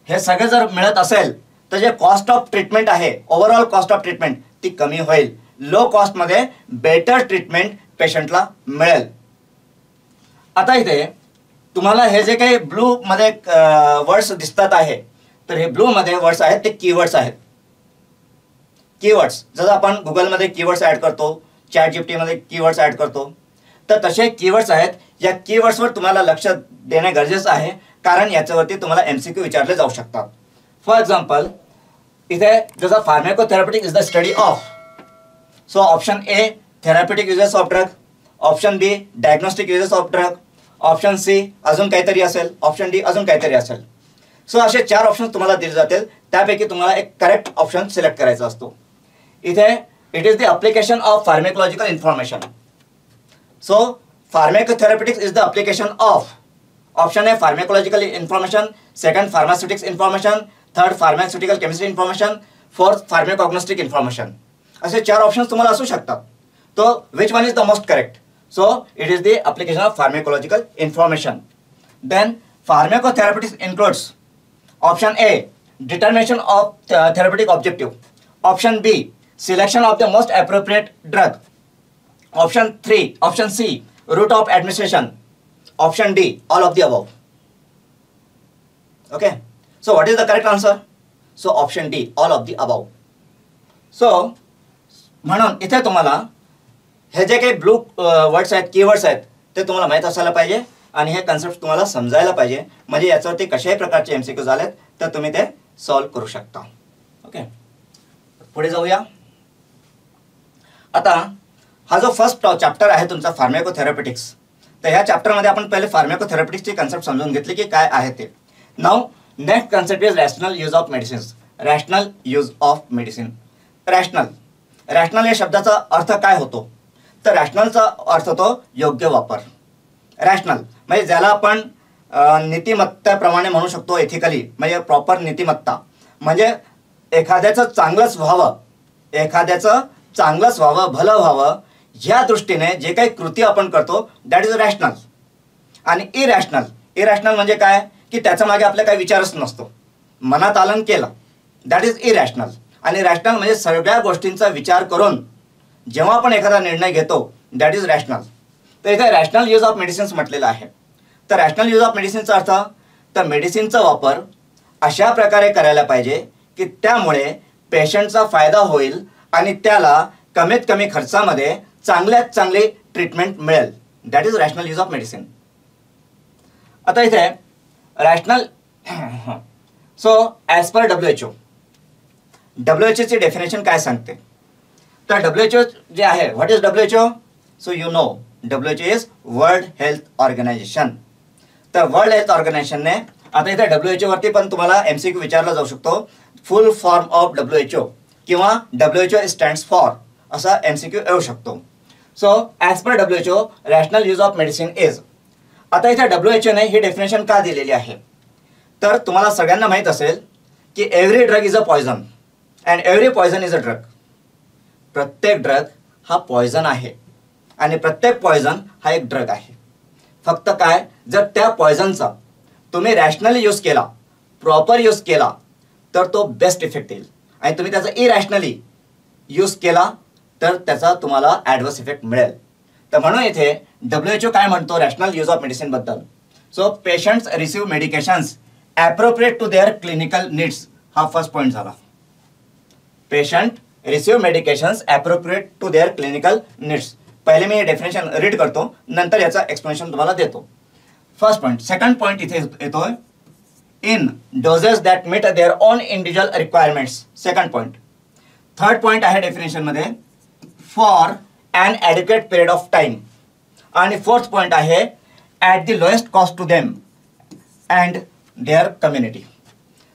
हे सगळे जर मिळत असेल तर जे कॉस्ट ऑफ ट्रीटमेंट आहे, ओव्हरऑल कॉस्ट ऑफ ट्रीटमेंट ती कमी होईल. लो कॉस्टमध्ये बेटर ट्रीटमेंट पेशंटला मिळेल. आता इथे तुम्हाला हे जे काही ब्लूमध्ये वर्ड्स दिसतात आहे, तर हे ब्लूमध्ये वर्ड्स आहेत ते कीवर्ड्स आहेत. कीवर्ड्स जसं आपण गुगलमध्ये कीवर्ड्स ॲड करतो, ChatGPTमध्ये कीवर्ड्स ॲड करतो, तर तसे कीवर्ड्स आहेत. या कीवर्ड्सवर तुम्हाला लक्ष देणे गरजेचं आहे, कारण याच्यावरती तुम्हाला MCQ विचारले जाऊ शकतात. फॉर एक्झाम्पल इथे जसं pharmacotherapeutic is the study of, so option A therapeutic uses of drug, option B diagnostic uses of drug, option C अजून काहीतरी असेल, ऑप्शन डी अजून काहीतरी असेल. सो असे 4 ऑप्शन तुम्हाला दिले जातील, त्यापैकी तुम्हाला एक करेक्ट ऑप्शन सिलेक्ट करायचा असतो. इथे it is the application of pharmacological information. So pharmacotherapeutics is the application of, option आहे pharmacological information, second pharmaceutics information, third pharmaceutical chemistry information, fourth pharmacognostic information. असे 4 ऑप्शन्स तुम्हाला असू शकतात. तो which one is the most correct? So it is the application of pharmacological information. Then pharmacotherapeutics includes option A determination of therapeutic objective, option B selection of the most appropriate drug, option C route of administration, option D all of the above. Okay, so what is the correct answer? So option D all of the above. So म्हणून इथे तुम्हाला हे जे काही blue words आहेत, keywords आहेत, ते तुम्हाला माहीत असायला पाहिजे आणि हे कन्सेप्ट तुम्हाला समजायला पाहिजे, म्हणजे याच्यावरती कशाही प्रकारचे MCQ झालेत तर तुम्ही ते सॉल्व करू शकता. ओके, पुढे जाऊया. आता हा जो फर्स्ट चॅप्टर आहे तुमचा फार्माकोथेरप्युटिक्स, तर ह्या चॅप्टरमध्ये आपण पहिले फार्माकोथेरप्युटिक्सची कन्सेप्ट समजून घेतली की काय आहे ते. Now next concept is rational use of medicines. Rational use of medicine. Rational या शब्दाचा अर्थ काय होतो? तर रॅशनलचा अर्थ होतो योग्य वापर. रॅशनल म्हणजे ज्याला आपण नीतिमत्ताप्रमाणे म्हणू शकतो, एथिकली म्हणजे प्रॉपर नीतिमत्ता, म्हणजे एखाद्याचं चांगलंच व्हावं, भलं व्हावं ह्या दृष्टीने जे काही कृती आपण करतो दॅट इज रॅशनल. आणि इरॅशनल म्हणजे काय की त्याच्या मागे आपला काही विचारच नसतो, मनात आलन केलं, दॅट इज इरॅशनल. आणि रॅशनल म्हणजे सगळ्या गोष्टींचा विचार करून जेव्हा आपण एखादा निर्णय घेतो दॅट इज रॅशनल. तर इथे रॅशनल यूज ऑफ मेडिसिन्स म्हटलेलं आहे. तर रॅशनल यूज ऑफ मेडिसिनचा अर्थ, तर मेडिसिनचा वापर अशा प्रकारे करायला पाहिजे की त्यामुळे पेशंटचा फायदा होईल आणि त्याला कमीत कमी खर्चामध्ये चांगल्यात चांगली ट्रीटमेंट मिळेल. That is rational use of medicine. आता इथे rational, so as per WHO ची डेफिनेशन काय सांगते? तर WHO जे आहे, what is WHO? So you know WHO is world health organization. तर वर्ल्ड हेल्थ ऑर्गनायझेशनने, आता इथे WHO वरती पण तुम्हाला MCQ विचारला जाऊ शकतो, फुल फॉर्म ऑफ WHO किंवा WHO स्टँड्स फॉर असा MCQ येऊ शकतो. So as per WHO rational use of medicine is. आता इथे WHO ने ही डेफिनेशन का दिलेली आहे? तर तुम्हाला सगळ्यांना माहीत असेल की every drug is a poison and every poison is a drug. प्रत्येक ड्रग हा पॉयझन आहे आणि प्रत्येक पॉयझन हा एक ड्रग आहे. फक्त काय, जर त्या पॉयझनचा तुम्ही रॅशनली यूज केला, प्रॉपर यूज केला तर तो बेस्ट इफेक्ट येईल, आणि तुम्ही त्याचा इरॅशनली यूज केला तर त्याचा तुम्हाला ॲडवर्स इफेक्ट मिळेल. तर म्हणून इथे WHO काय म्हणतो रॅशनल यूज ऑफ मेडिसिन बद्दल? So patients receive medications appropriate to their clinical needs. हा फर्स्ट पॉईंट झाला. Patient receive medications appropriate to their clinical needs. पहिले मी डेफिनेशन रीड करतो, नंतर याचा एक्सप्लेनेशन तुम्हाला देतो. First point. सेकंड पॉईंट इथे येतोय, in doses that meet their own individual requirements. Second point. Third point आहे डेफिनेशनमध्ये for an adequate period of time. आणि फोर्थ पॉईंट आहे at the lowest cost to them and their community.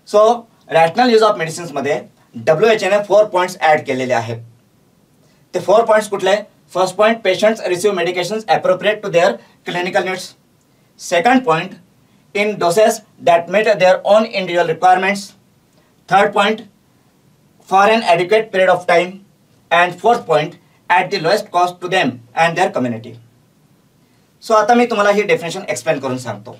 So rational use of मेडिसिन्समध्ये WHO ने 4 points add केलेले आहेत. ते 4 points कुठले? First point, patients receive medications appropriate to their clinical needs. Second point, in doses that meet their own individual requirements. Third point, for an adequate period of time. And fourth point, at the lowest cost to them and their community. So आता मी तुम्हाला ही definition explain करून सांगतो.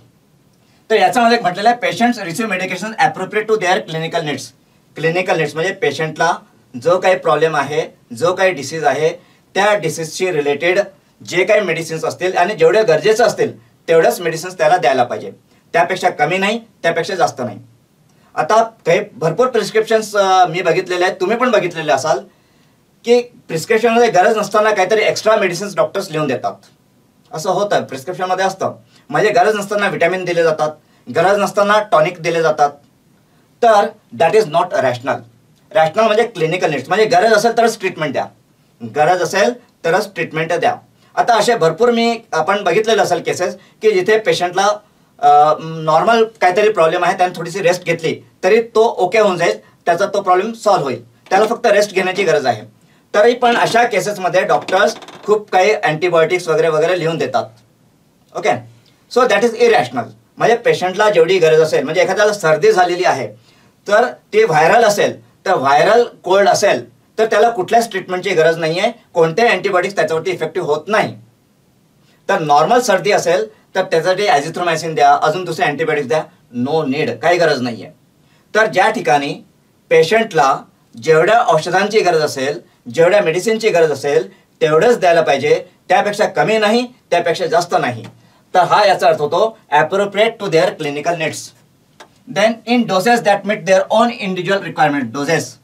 तर याच्यामध्ये म्हटलेलं आहे patients receive medication appropriate to their clinical needs. Clinical needs म्हणजे पेशंटला जो काही प्रॉब्लेम आहे, जो काही डिसीज आहे, त्या डिसीजशी रिलेटेड जे काही मेडिसिन्स असतील आणि जेवढे गरजेचं असतील तेवढ्याच मेडिसिन्स त्याला द्यायला पाहिजे. त्यापेक्षा कमी नाही, त्यापेक्षा जास्त नाही. आता काही भरपूर प्रिस्क्रिप्शन्स मी बघितलेले आहेत, तुम्ही पण बघितलेले असाल की प्रिस्क्रिप्शनमध्ये गरज नसताना काहीतरी एक्स्ट्रा मेडिसिन्स डॉक्टर्स लिहून देतात. असं होतं, प्रिस्क्रिप्शनमध्ये असतं, म्हणजे गरज नसताना विटॅमिन दिले जातात, गरज नसताना टॉनिक दिले जातात, तर that is not rational. Rational म्हणजे क्लिनिकल नीड्स, म्हणजे गरज असेल तरच ट्रीटमेंट द्या, गरज असेल तरच ट्रीटमेंट द्या. आता असे भरपूर आपण बघितलेलं असेल केसेस की जिथे पेशंटला नॉर्मल काहीतरी प्रॉब्लेम आहे, त्याने थोडीशी रेस्ट घेतली तरी तो ओके होऊन जाईल, त्याचा तो प्रॉब्लेम सॉल्व्ह होईल, त्याला फक्त रेस्ट घेण्याची गरज आहे. तरी पण अशा केसेसमध्ये डॉक्टर्स खूप काही अँटीबायोटिक्स वगैरे वगैरे लिहून देतात. Okay, so that is irrational. म्हणजे पेशंटला जेवढी गरज असेल, म्हणजे एखाद्याला सर्दी झालेली आहे तर ती व्हायरल असेल, तर व्हायरल कोल्ड असेल तर त्याला कुठल्याच ट्रीटमेंटची गरज नाही आहे, कोणत्याही अँटीबायोटिक्स त्याच्यावरती इफेक्टिव्ह होत नाही. तर नॉर्मल सर्दी असेल तर त्याच्यासाठी ॲझिथ्रोमायसिन द्या, अजून दुसरे अँटीबायोटिक्स द्या, नो नीड, काही गरज नाही आहे. तर ज्या ठिकाणी पेशंटला जेवढ्या औषधांची गरज असेल, जेवढ्या मेडिसिनची गरज असेल तेवढंच द्यायला पाहिजे, त्यापेक्षा कमी नाही, त्यापेक्षा जास्त नाही. तर हा याचा अर्थ होतो appropriate to their clinical needs. Then in doses that meet their own individual requirement. Doses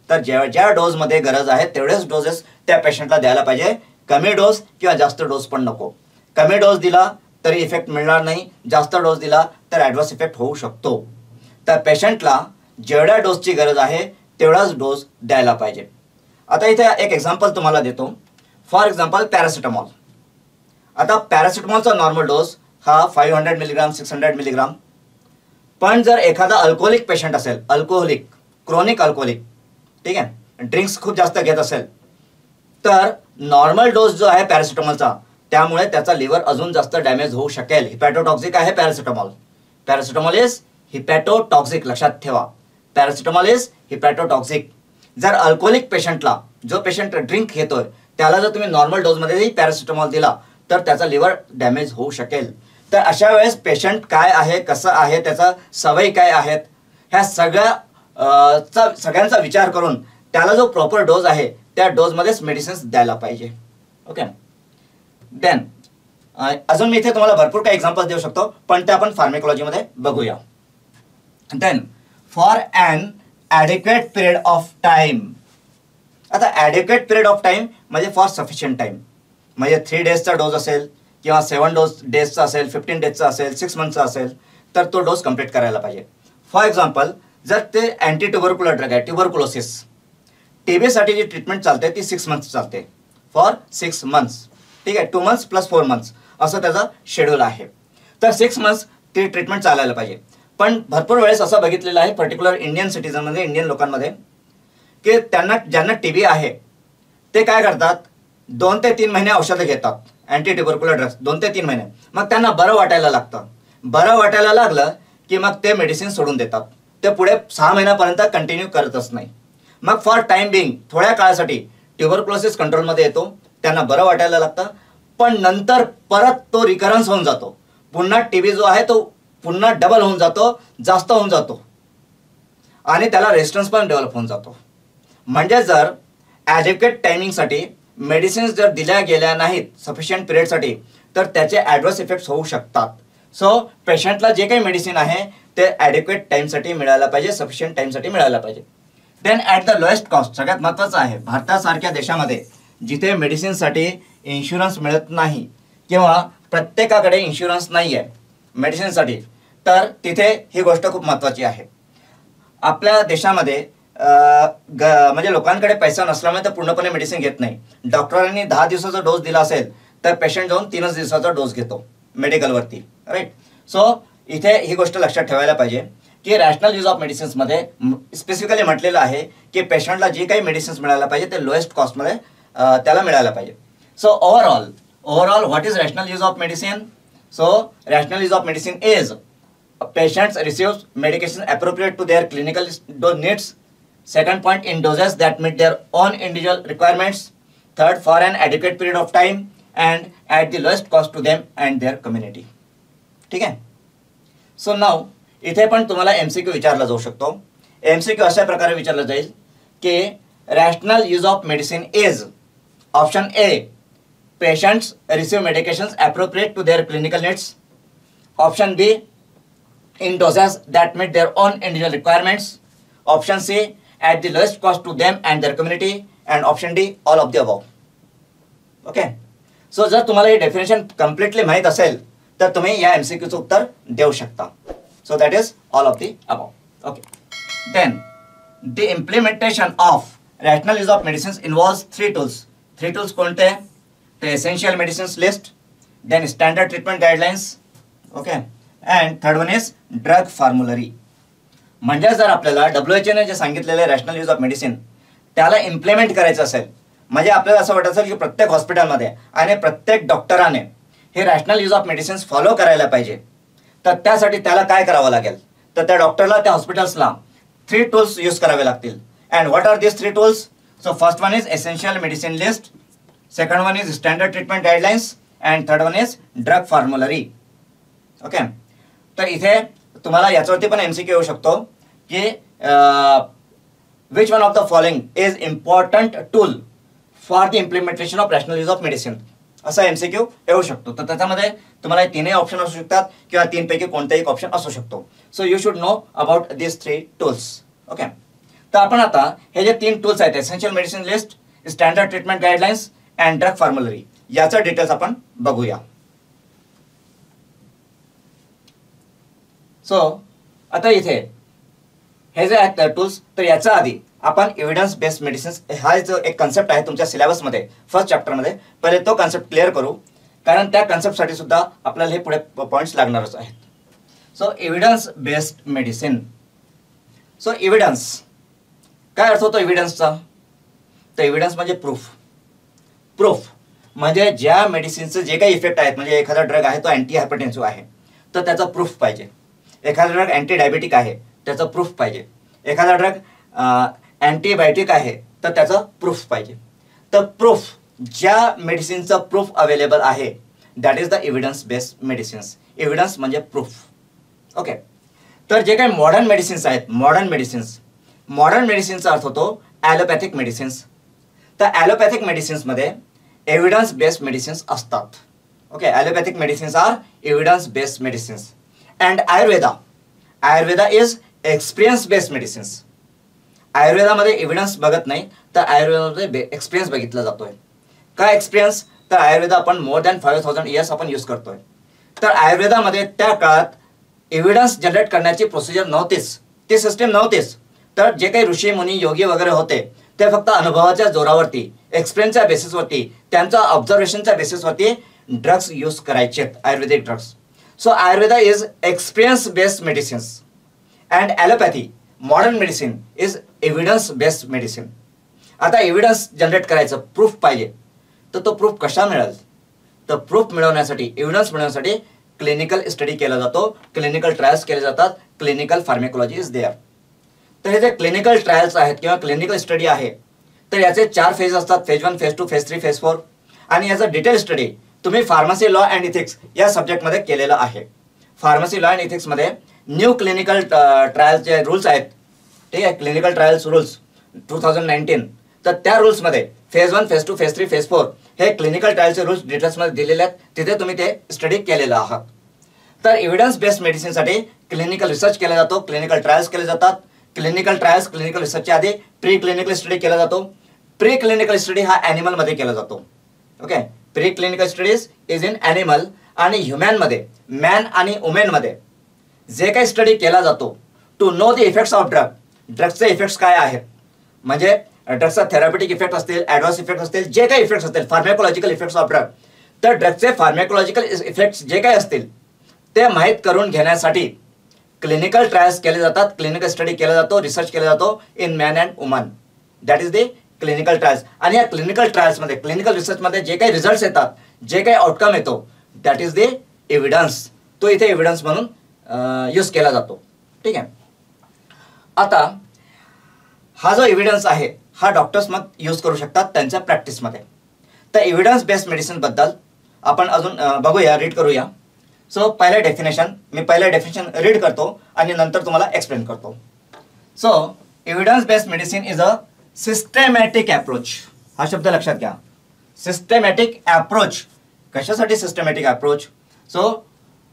तर ज्या डोजमध्ये गरज आहे तेवढेच डोसेस त्या पेशंटला द्यायला पाहिजे. कमी डोस किंवा जास्त डोस पण नको. कमी डोस दिला तरी इफेक्ट मिळणार नाही, जास्त डोस दिला तर ॲडव्हर्स इफेक्ट होऊ शकतो. तर पेशंटला जेवढ्या डोसची गरज आहे तेवढाच डोस द्यायला पाहिजे. आता इथे एक एक्झाम्पल तुम्हाला देतो. For example paracetamol. आता पॅरासिटामॉलचा नॉर्मल डोस हा 500 मिलीग्राम 600 मिलीग्राम. पण जर एखादा अल्कोहोलिक पेशंट असेल, अल्कोहोलिक, क्रोनिक अल्कोहोलिक, ठीक आहे, ड्रिंक्स खूप जास्त घेत असेल, तर नॉर्मल डोस जो आहे पॅरासिटामॉलचा त्यामुळे त्याचा लिव्हर अजून जास्त डॅमेज होऊ शकेल. हिपॅटोटॉक्सिक आहे पॅरासिटामॉल. पॅरासिटामॉल इज हिपॅटोटॉक्सिक, लक्षात ठेवा. Paracetamol is hepatotoxic. जर अल्कोहोलिक पेशंटला, जो पेशंट ड्रिंक घेतोय त्याला जर तुम्ही नॉर्मल डोजमध्ये पॅरासिटामॉल दिला तर त्याचा लिव्हर डॅमेज होऊ शकेल. तर अशा वेळेस पेशंट काय आहे, कसं आहे, त्याचा सवयी काय आहेत, ह्या सगळ्यांचा विचार करून त्याला जो प्रॉपर डोज आहे त्या डोजमध्येच मेडिसिन्स द्यायला पाहिजे. ओके, देन अजून मी इथे तुम्हाला भरपूर काही एक्झाम्पल्स देऊ शकतो, पण ते आपण फार्मेकोलॉजीमध्ये बघूया. Then for an adequate period of time. आता ॲडिक्वेट पिरियड ऑफ टाईम म्हणजे फॉर सफिशियंट टाईम, म्हणजे 3 डेजचा डोज असेल किंवा 7 डेजचा असेल, 15 डेजचा असेल, 6 मंथचा असेल, तर तो डोस कंप्लीट करायला पाहिजे. फॉर एक्झाम्पल जर ते अँटी ट्युबरक्युलर ड्रग आहे, ट्युबरक्युलोसिस, टीबीसाठी जी ट्रीटमेंट चालते ती 6 मंथ्स चालते, फॉर 6 मंथ्स, ठीक आहे, 2 मंथ्स प्लस 4 मंथ्स असं त्याचा शेड्यूल आहे. तर 6 मंथ्स ती ट्रीटमेंट चालायला पाहिजे. पण भरपूर वेळेस असं बघितलेलं आहे पर्टिक्युलर इंडियन सिटीजनमध्ये, इंडियन लोकांमध्ये, की ज्यांना टीबी आहे ते काय करतात, 2 ते 3 महिने औषधं घेतात, अँटी ट्युबरक्युलर ड्रग्स 2 ते 3 महिने, मग त्यांना बरं वाटायला लागतं. बरं वाटायला लागलं की मग ते मेडिसिन सोडून देतात, ते पुढे 6 महिन्यापर्यंत कंटिन्यू करतच नाही. मग फॉर टाइम बिंग, थोड्या काळासाठी ट्युबरक्युलोसिस कंट्रोलमध्ये येतो, त्यांना बरं वाटायला लागतं, पण नंतर परत तो रिकरन्स होऊन जातो. पुन्हा टीबी जो आहे तो पुन्हा डबल होऊन जातो, जास्त होऊन जातो आणि त्याला रेजिस्टन्स पण डेव्हलप होऊन जातो. म्हणजे जर ॲडिक्वेट टायमिंगसाठी मेडिसिन्स जर दिल्या गेल्या नाहीत सफिशियंट पिरियडसाठी तर त्याचे ॲडव्हर्स इफेक्ट्स होऊ शकतात. सो पेशंटला जे काही मेडिसिन आहे ते ॲडिक्वेट टाईमसाठी मिळायला पाहिजे, सफिशियंट टाईमसाठी मिळायला पाहिजे. Then at the lowest cost, सगळ्यात महत्त्वाचं आहे, भारतासारख्या देशामध्ये जिथे मेडिसिनसाठी इन्शुरन्स मिळत नाही किंवा प्रत्येकाकडे इन्शुरन्स नाही आहे मेडिसिनसाठी, तर तिथे ही गोष्ट खूप महत्त्वाची आहे. आपल्या देशामध्ये म्हणजे लोकांकडे पैसा नसल्यामुळे तर पूर्णपणे मेडिसिन घेत नाही. डॉक्टरांनी 10 दिवसाचा डोस दिला असेल तर पेशंट जाऊन 3च दिवसाचा डोस घेतो मेडिकलवरती, राईट. सो इथे ही गोष्ट लक्षात ठेवायला पाहिजे की रॅशनल यूज ऑफ मेडिसिन्समध्ये स्पेसिफिकली म्हटलेलं आहे की पेशंटला जी काही मेडिसिन्स मिळायला पाहिजे ते लोएस्ट कॉस्टमध्ये त्याला मिळायला पाहिजे. So overall what is rational use of medicine? So rational use of medicine is patients receive medication appropriate to their clinical needs. Second point, in doses that meet their own individual requirements. Third, for an adequate period of time and at the lowest cost to them and their community. ठीक आहे. So नाव इथे पण तुम्हाला MCQ विचारला जाऊ शकतो. MCQ अशा प्रकारे विचारला जाईल की rational use of medicine is option A, patients receive medications appropriate to their clinical needs. Option B, in doses that meet their own individual requirements. Option C, at the lowest cost to them and their community. And option D, all of the above. Okay. So जर तुम्हाला ही definition completely माहीत असेल तर तुम्ही या MCQचं उत्तर देऊ शकता. So that is all of the above. Okay. Then the implementation of rational use of medicines involves 3 tools. 3 tools कोणते? तर essential medicines list, then standard treatment guidelines, okay, and third one is drug formulary. म्हणजे जर आपल्याला WHO ने जे सांगितलेले rational use of medicine त्याला implement करायचं असेल, म्हणजे आपल्याला असं वाटत असेल की प्रत्येक हॉस्पिटलमध्ये आणि प्रत्येक डॉक्टराने हे rational use of medicines follow करायला पाहिजे, तर त्यासाठी त्याला काय करावं लागेल? तर त्या डॉक्टरला, त्या हॉस्पिटल्सला 3 टूल्स यूज करावे लागतील. And what are this 3 tools? So first one is essential medicine list, second one is standard treatment guidelines, and third one is drug formulary. Okay. तर इथे तुम्हाला याच्यावरती पण MCQ येऊ शकतो की which one of the following is important tool for the implementation of rational use of medicine, असा MCQ येऊ शकतो. तर त्याच्यामध्ये तुम्हाला 3 ऑप्शन असू शकतात किंवा 3 पैकी कोणताही ऑप्शन असू शकतो. So you should know about this 3 tools. Okay. तर आपण आता हे जे 3 टूल्स आहेत, essential medicine list, standard treatment guidelines and drug formulary, याचा डिटेल्स आपण बघूया. सो आता इथे हे जे आहेत टूल्स, तर याच्या आधी आपण एव्हिडन्स बेस्ड मेडिसिन्स हा जो एक कन्सेप्ट आहे तुमच्या सिलेबसमध्ये फर्स्ट चॅप्टरमध्ये, पहिले तो कन्सेप्ट क्लिअर करू, कारण त्या कन्सेप्टसाठी सुद्धा आपल्याला हे पुढे पॉईंट्स लागणारच आहेत. So evidence based medicine. So evidence काय अर्थ होतो एव्हिडन्सचा? तर एव्हिडन्स म्हणजे प्रूफ. प्रूफ म्हणजे ज्या मेडिसिनचं जे काही इफेक्ट आहेत, म्हणजे एखादा ड्रग आहे तो अँटी हायपरटेन्सिव्ह आहे तर त्याचा प्रूफ पाहिजे, एखादा ड्रग अँटी डायबेटिक आहे त्याचं प्रूफ पाहिजे, एखादा ड्रग अँटीबायोटिक आहे तर त्याचं प्रूफ पाहिजे. तर प्रूफ, ज्या मेडिसिनचं प्रूफ अवेलेबल आहे that is the evidence based medicines. Evidence म्हणजे प्रूफ. ओके. तर जे काही मॉडर्न मेडिसिन्स आहेत, मॉडर्न मेडिसिन्सचा अर्थ होतो ॲलोपॅथिक मेडिसिन्स. तर ॲलोपॅथिक मेडिसिन्समध्ये एव्हिडन्स बेस्ड मेडिसिन्स असतात. Okay. Allopathic medicines are evidence based medicines. And Ayurveda is experience based medicines. आयुर्वेदामध्ये एव्हिडन्स बघत नाही, तर आयुर्वेदामध्ये एक्सपिरियन्स बघितला जातोय. काय एक्सपिरियन्स? तर आयुर्वेदा आपण मोर दॅन 5000 इयर्स आपण यूज करतोय. तर आयुर्वेदामध्ये त्या काळात एव्हिडन्स जनरेट करण्याची प्रोसिजर नव्हतीच, ती सिस्टीम नव्हतीच. तर जे काही ऋषी मुनी योगी वगैरे होते ते फक्त अनुभवाच्या जोरावरती, एक्सपिरियन्सच्या बेसिसवरती, त्यांच्या ऑब्झर्वेशनच्या बेसिसवरती ड्रग्स यूज करायचे, Ayurvedic drugs. So Ayurveda is experience based medicines and allopathy modern medicine is evidence based medicine. आता एव्हिडन्स जनरेट करायचं, प्रूफ पाहिजे, तर तो प्रूफ कशा मिळेल? तर प्रूफ मिळवण्यासाठी, एव्हिडन्स मिळवण्यासाठी क्लिनिकल स्टडी केला जातो, क्लिनिकल ट्रायल्स केले जातात, क्लिनिकल फार्मेकोलॉजी इज देअर. तर हे जे क्लिनिकल ट्रायल्स आहेत किंवा क्लिनिकल स्टडी आहे, तर याचे 4 फेज असतात, फेज 1, फेज 2, फेज 3, फेज 4. आणि याचा डिटेल स्टडी तुम्ही फार्मसी लॉ अँड इथिक्स या सब्जेक्टमध्ये केलेला आहे. फार्मसी लॉ अँड इथिक्समध्ये न्यू क्लिनिकल ट्रायल्सचे रूल्स आहेत, ठीक आहे, क्लिनिकल ट्रायल्स रूल्स 2019. तर त्या रूल्समध्ये फेज 1, फेज 2, फेज 3, फेज 4 हे क्लिनिकल ट्रायलचे रूल्स डिटेल्समध्ये दिलेले आहेत, तिथे तुम्ही ते स्टडी केलेलं आहात. तर एव्हिडन्स बेस्ड मेडिसिनसाठी क्लिनिकल रिसर्च केला जातो, क्लिनिकल ट्रायल्स केले जातात. क्लिनिकल ट्रायल्स, क्लिनिकल रिसर्चच्या आधी प्री क्लिनिकल स्टडी केला जातो. प्री क्लिनिकल स्टडी हा ॲनिमलमध्ये केला जातो. Okay. Pre clinical studies is in animal. आणि ह्युमॅनमध्ये, मॅन आणि वुमेनमध्ये जे काही स्टडी केला जातो to know the effects of drug, ड्रग्सचे इफेक्ट्स काय आहेत, म्हणजे ड्रग्सचा थेरापेटिक इफेक्ट असतील, ॲडव्हान्स इफेक्ट असतील, जे काही इफेक्ट्स असतील, फार्मॅकोलॉजिकल इफेक्ट्स ऑफ ड्रग, तर ड्रगचे फार्मॅकोलॉजिकल इफेक्ट्स जे काही असतील ते माहीत करून घेण्यासाठी क्लिनिकल ट्रायल्स केले जातात, क्लिनिकल स्टडी केला जातो, रिसर्च केला जातो in man and woman. That is the clinical trials. आणि या क्लिनिकल ट्रायल्समध्ये, क्लिनिकल रिसर्चमध्ये जे काही रिझल्ट्स येतात, जे काही आउटकम येतो, दॅट इज द एव्हिडन्स. तो इथे एव्हिडन्स म्हणून यूज केला जातो. ठीक आहे. आता हा जो एव्हिडन्स आहे हा डॉक्टर्स मग यूज करू शकतात त्यांच्या प्रॅक्टिसमध्ये. तर एव्हिडन्स बेस्ड मेडिसिनबद्दल आपण अजून बघूया, रीड करूया. सो पहिलं डेफिनेशन, मी पहिलं डेफिनेशन रीड करतो आणि नंतर तुम्हाला एक्सप्लेन करतो. So evidence based medicine is a systematic approach. हा शब्द लक्षात घ्या, सिस्टमॅटिक अप्रोच. कशासाठी systematic approach? So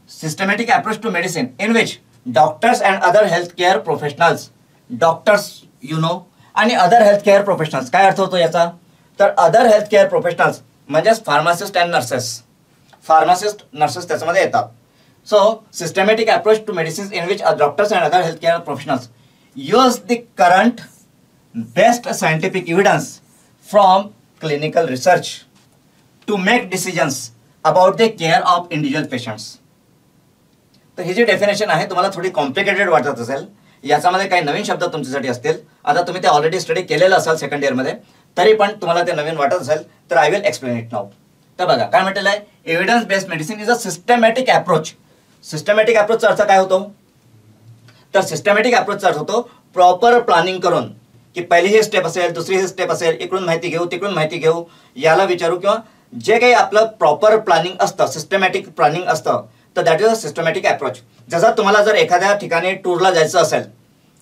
systematic approach to medicine in which doctors and other health care professionals, doctors you know आणि अदर हेल्थ केअर प्रोफेशनल्स. काय अर्थ होतो याचा? तर अदर हेल्थ केअर प्रोफेशनल्स म्हणजेच pharmacist and nurses. Pharmacist, nurses त्याच्यामध्ये येतात. So systematic approach to medicines in which doctors and other healthcare professionals use the current best scientific evidence from clinical research to make decisions about the care of individual patients. तर ही जी definition आहे तुम्हाला थोडी complicated वाटत असेल, याच्यामध्ये काही नवीन शब्द तुमच्यासाठी असतील. आता तुम्ही ते ऑलरेडी स्टडी केलेलं असाल सेकंड इयरमध्ये, तरी पण तुम्हाला ते नवीन वाटत असेल तर I will explain it now. तर बघा काय म्हटलेलं आहे, evidence based medicine is a systematic approach. Systematic अप्रोचचा अर्थ काय होतो, तर सिस्टमॅटिक अप्रोचचा अर्थ होतो प्रॉपर प्लॅनिंग करून, की पहिली ही स्टेप असेल, दुसरी ही स्टेप असेल, इकडून माहिती घेऊ तिकडून माहिती घेऊ, याला विचारू, किंवा जे काही आपलं प्रॉपर प्लॅनिंग असतं, सिस्टमॅटिक प्लॅनिंग असतं, तर that is a systematic approach. जसं तुम्हाला जर एखाद्या ठिकाणी टूरला जायचं असेल,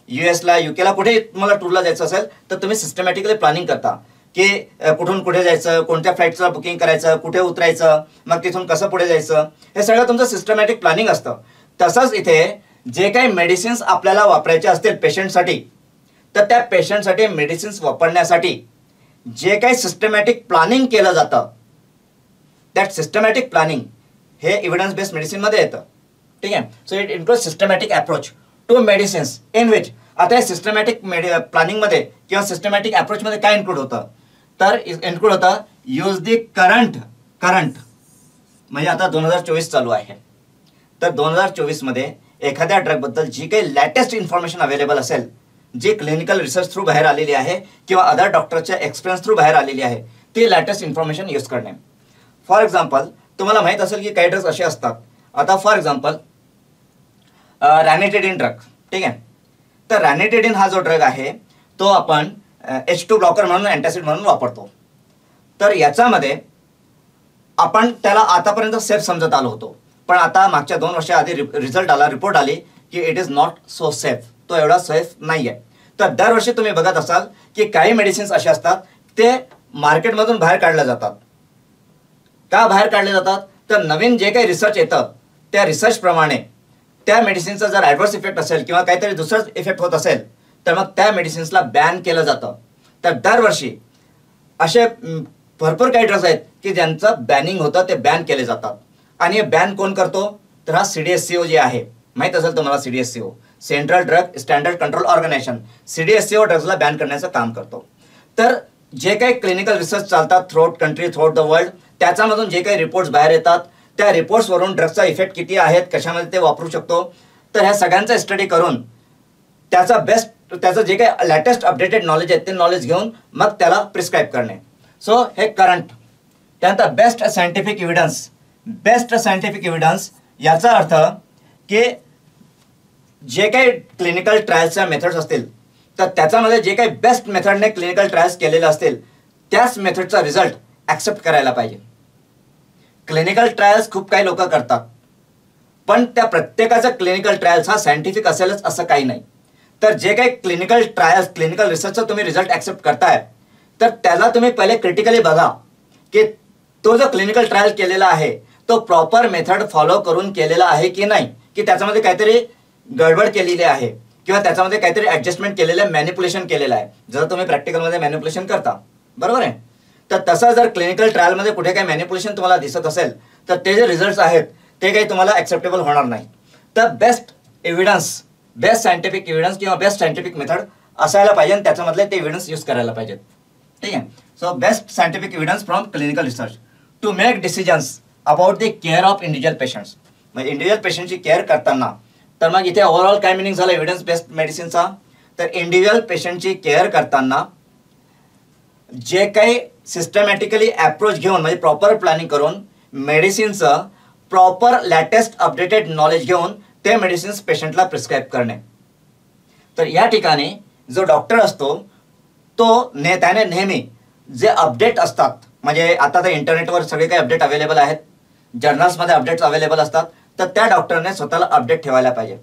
US ला UK ला कुठे तुम्हाला टूरला जायचं असेल, तर तुम्ही सिस्टमॅटिकली प्लॅनिंग करता की कुठून कुठे जायचं, कोणत्या फ्लाईटचं बुकिंग करायचं, कुठे उतरायचं, मग तिथून कसं पुढे जायचं, हे सगळं तुमचं सिस्टमॅटिक प्लॅनिंग असतं. तसंच इथे जे काही मेडिसिन्स आपल्याला वापरायचे असतील पेशंटसाठी, तर त्या पेशंटसाठी मेडिसिन्स वापरण्यासाठी जे काही सिस्टमॅटिक प्लॅनिंग केलं जातं, दॅट सिस्टमॅटिक प्लॅनिंग हे एव्हिडन्स बेस्ड मेडिसिनमध्ये येतं. ठीक आहे. So it include systematic approach to medicines in which. आता हे सिस्टमॅटिक प्लॅनिंगमध्ये किंवा सिस्टमॅटिक अप्रोचमध्ये काय इन्क्लूड होतं, तर इन्क्लूड होतं यूज दी करंट म्हणजे आता 2024 चालू आहे, तर 2024मध्ये एखाद्या ड्रगबद्दल जी काही लेटेस्ट इन्फॉर्मेशन अवेलेबल असेल, जी क्लिनिकल रिसर्च थ्रू बाहेर आलेली आहे किंवा अदर डॉक्टरच्या एक्सपिरियन्स थ्रू बाहेर आलेली आहे, ती लेटेस्ट इन्फॉर्मेशन यूज करणे. फॉर एक्झाम्पल तुम्हाला माहीत असेल की काही ड्रग्स असे असतात, आता फॉर एक्झाम्पल रॅनिटिडिन ड्रग. ठीक आहे. तर रॅनिटिडिन हा जो ड्रग आहे तो आपण H2 ब्लॉकर म्हणून अँटासिड म्हणून वापरतो. तर याच्यामध्ये आपण त्याला आतापर्यंत सेफ समजत आलो होतो, पण आता मागच्या 2 वर्षाआधी रिपोर्ट आली की it is not so safe, तो एवढा सेफ नाही आहे. तर दरवर्षी तुम्ही बघत असाल की काही मेडिसिन्स असे असतात ते मार्केटमधून बाहेर काढले जातात. का बाहेर काढले जातात, तर नवीन जे काही रिसर्च येतं त्या रिसर्चप्रमाणे त्या मेडिसिनचा जर ॲडव्हर्स इफेक्ट असेल किंवा काहीतरी दुसराच इफेक्ट होत असेल, तर मग त्या मेडिसिन्सला बॅन केलं जातं. तर दरवर्षी असे भरपूर काही ड्रग्स आहेत की ज्यांचं बॅनिंग होतं, ते बॅन केले जातात. आणि हे बॅन कोण करतो, तर हा CDSCO जे आहे, माहीत असेल तुम्हाला CDSCO, central drug standard control organisation, CDSCO ड्रग्सला बॅन करण्याचं काम करतो. तर जे काही क्लिनिकल रिसर्च चालतात throughout country, throughout the world, त्याच्यामधून जे काही रिपोर्ट्स बाहेर येतात, त्या रिपोर्ट्सवरून ड्रग्सचा इफेक्ट किती आहेत, कशामध्ये ते वापरू शकतो, तर ह्या सगळ्यांचा स्टडी करून त्याचं जे काही लेटेस्ट अपडेटेड नॉलेज आहे ते नॉलेज घेऊन मग त्याला प्रिस्क्राईब करणे. सो हे करंट. त्यानंतर बेस्ट सायंटिफिक एव्हिडन्स याचा अर्थ की जे काही क्लिनिकल ट्रायल्सच्या मेथड्स असतील, तर त्याच्यामध्ये जे काही बेस्ट मेथडने क्लिनिकल ट्रायल्स केलेले असतील, त्याच मेथडचा रिझल्ट ॲक्सेप्ट करायला पाहिजे. क्लिनिकल ट्रायल्स खूप काही लोक करतात, पण त्या प्रत्येकाचा क्लिनिकल ट्रायल्स हा सायंटिफिक असेलच असं काही नाही. तर जे काही क्लिनिकल ट्रायल्स, क्लिनिकल रिसर्चचा तुम्ही रिझल्ट ॲक्सेप्ट करताय, तर त्याला तुम्ही पहिले क्रिटिकली बघा की तो जो क्लिनिकल ट्रायल केलेला आहे तो प्रॉपर मेथड फॉलो करून केलेला आहे की नाही, की त्याच्यामध्ये काहीतरी गडबड केलेली आहे किंवा त्याच्यामध्ये काहीतरी ॲडजस्टमेंट केलेलं आहे, मॅनिप्युलेशन केलेलं आहे. जर तुम्ही प्रॅक्टिकलमध्ये मॅनिप्युलेशन करता, बरोबर आहे, तर तसं जर क्लिनिकल ट्रायलमध्ये कुठे काही मॅनिप्युलेशन तुम्हाला दिसत असेल, तर ते जे रिझल्ट्स आहेत ते काही तुम्हाला ॲक्सेप्टेबल होणार नाही. तर बेस्ट सायंटिफिक एव्हिडन्स किंवा बेस्ट सायंटिफिक मेथड असायला पाहिजे आणि त्याच्यामधले ते एव्हिडन्स यूज करायला पाहिजेत. ठीक आहे. So best scientific evidence from clinical research to make decisions about the care of individual patients. म्हणजे इंडिव्हिज्युअल पेशंटची केअर करताना, तर मग इथे ओव्हरऑल काय मिनिंग झालं एव्हिडन्स बेस्ड मेडिसिनचा, तर इंडिव्हिज्युअल पेशंटची केअर करताना जे काही सिस्टमॅटिकली अप्रोच घेऊन म्हणजे प्रॉपर प्लॅनिंग करून मेडिसिनचं प्रॉपर लेटेस्ट अपडेटेड नॉलेज घेऊन ते मेडिसिन्स पेशंटला प्रिस्क्राईब करणे. तर या ठिकाणी जो डॉक्टर असतो तो त्याने नेहमी जे अपडेट असतात, म्हणजे आता तर इंटरनेटवर सगळे काही अपडेट अवेलेबल आहेत, जर्नल्समध्ये अपडेट्स अवेलेबल असतात, तर त्या डॉक्टरने स्वतःला अपडेट ठेवायला पाहिजे.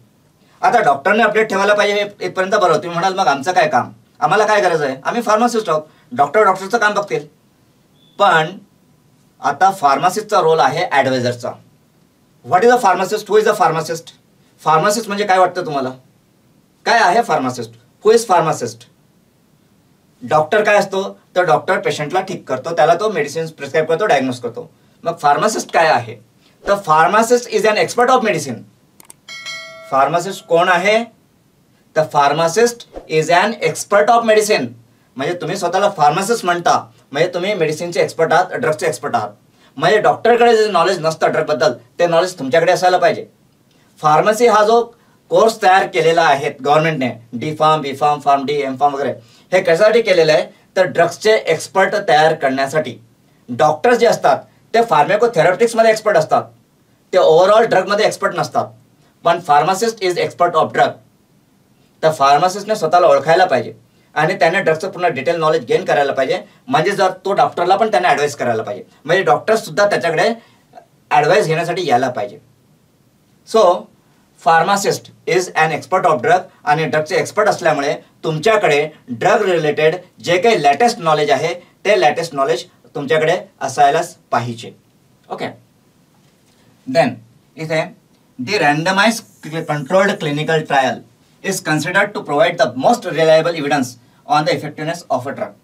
आता डॉक्टरने अपडेट ठेवायला पाहिजे हे इथपर्यंत बरं. तुम्ही म्हणाल मग आमचं काय काम, आम्हाला काय गरज आहे, आम्ही फार्मासिस्ट आहोत, डॉक्टरचं काम बघतील. पण आता फार्मासिस्टचा रोल आहे ॲडवायझरचा. What is a pharmacist, who is a pharmacist? Pharmacist म्हणजे काय वाटतं तुम्हाला, काय आहे pharmacist, who is pharmacist? Doctor काय असतो, तर डॉक्टर पेशंटला ठीक करतो, त्याला तो मेडिसिन्स प्रिस्क्राईब करतो, डायग्नोस करतो. मग फार्मासिस्ट काय आहे, तर pharmacist is an expert of medicine. Pharmacist कोण आहे? तर pharmacist is an expert of medicine. म्हणजे तुम्ही स्वतःला फार्मासिस्ट म्हणता म्हणजे तुम्ही मेडिसिनचे एक्सपर्ट आहात, ड्रगचे एक्सपर्ट आहात. म्हणजे डॉक्टरकडे जे नॉलेज नसतं ड्रगबद्दल ते नॉलेज तुमच्याकडे असायला पाहिजे. फार्मसी हा जो कोर्स तयार केलेला आहे गव्हर्नमेंटने, D pharm, B pharm, pharm D, M pharm वगैरे, हे कशासाठी केलेलं आहे? तर ड्रग्सचे एक्सपर्ट तयार करण्यासाठी. डॉक्टर्स जे असतात ते फार्माकोथेरॉप्टिक्समध्ये एक्सपर्ट असतात, ते ओव्हरऑल ड्रगमध्ये एक्सपर्ट नसतात. पण pharmacist is expert of drug. तर फार्मासिस्टने स्वतःला ओळखायला पाहिजे आणि त्याने ड्रगचं पूर्ण डिटेल नॉलेज गेन करायला पाहिजे. म्हणजे जर तो डॉक्टरला पण त्याने ॲडवाईस करायला पाहिजे, म्हणजे डॉक्टरसुद्धा त्याच्याकडे ॲडवाईस घेण्यासाठी यायला पाहिजे. So pharmacist is an expert of drug आणि ड्रगचे एक्सपर्ट असल्यामुळे तुमच्याकडे ड्रग रिलेटेड जे काही लेटेस्ट नॉलेज आहे ते लेटेस्ट नॉलेज तुमच्याकडे असायलाच पाहिजे. ओके. देन इथे the randomise controlled clinical trial is considered to provide the most reliable evidence on the effectiveness of a drug.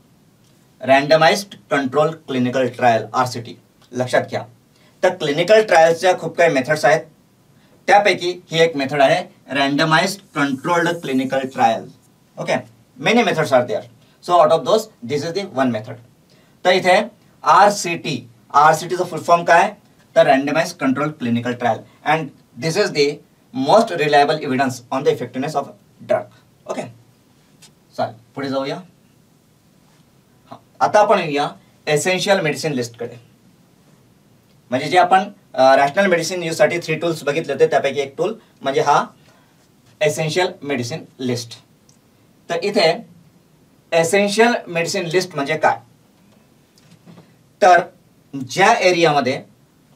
Randomized Controlled Clinical Trial RCT. लक्षात घ्या. तर क्लिनिकल ट्रायल्सच्या खूप काही मेथड्स आहेत, त्यापैकी ही एक मेथड आहे randomised controlled clinical trial. Okay. Many methods are there. So out of those this is the one method. तर इथे RCT, RCTचं फुल फॉर्म काय? तर randomised controlled clinical trial, and this is the most reliable evidence on the effectiveness of drug. Okay. चालेल, पुढे जाऊया. आता आपण येऊया एसेन्शियल मेडिसिन लिस्टकडे. म्हणजे जे आपण रॅशनल मेडिसिन यूजसाठी 3 टूल्स बघितले होते त्यापैकी एक टूल म्हणजे हा एसेन्शियल मेडिसिन लिस्ट. तर इथे एसेन्शियल मेडिसिन लिस्ट म्हणजे काय? तर ज्या एरियामध्ये,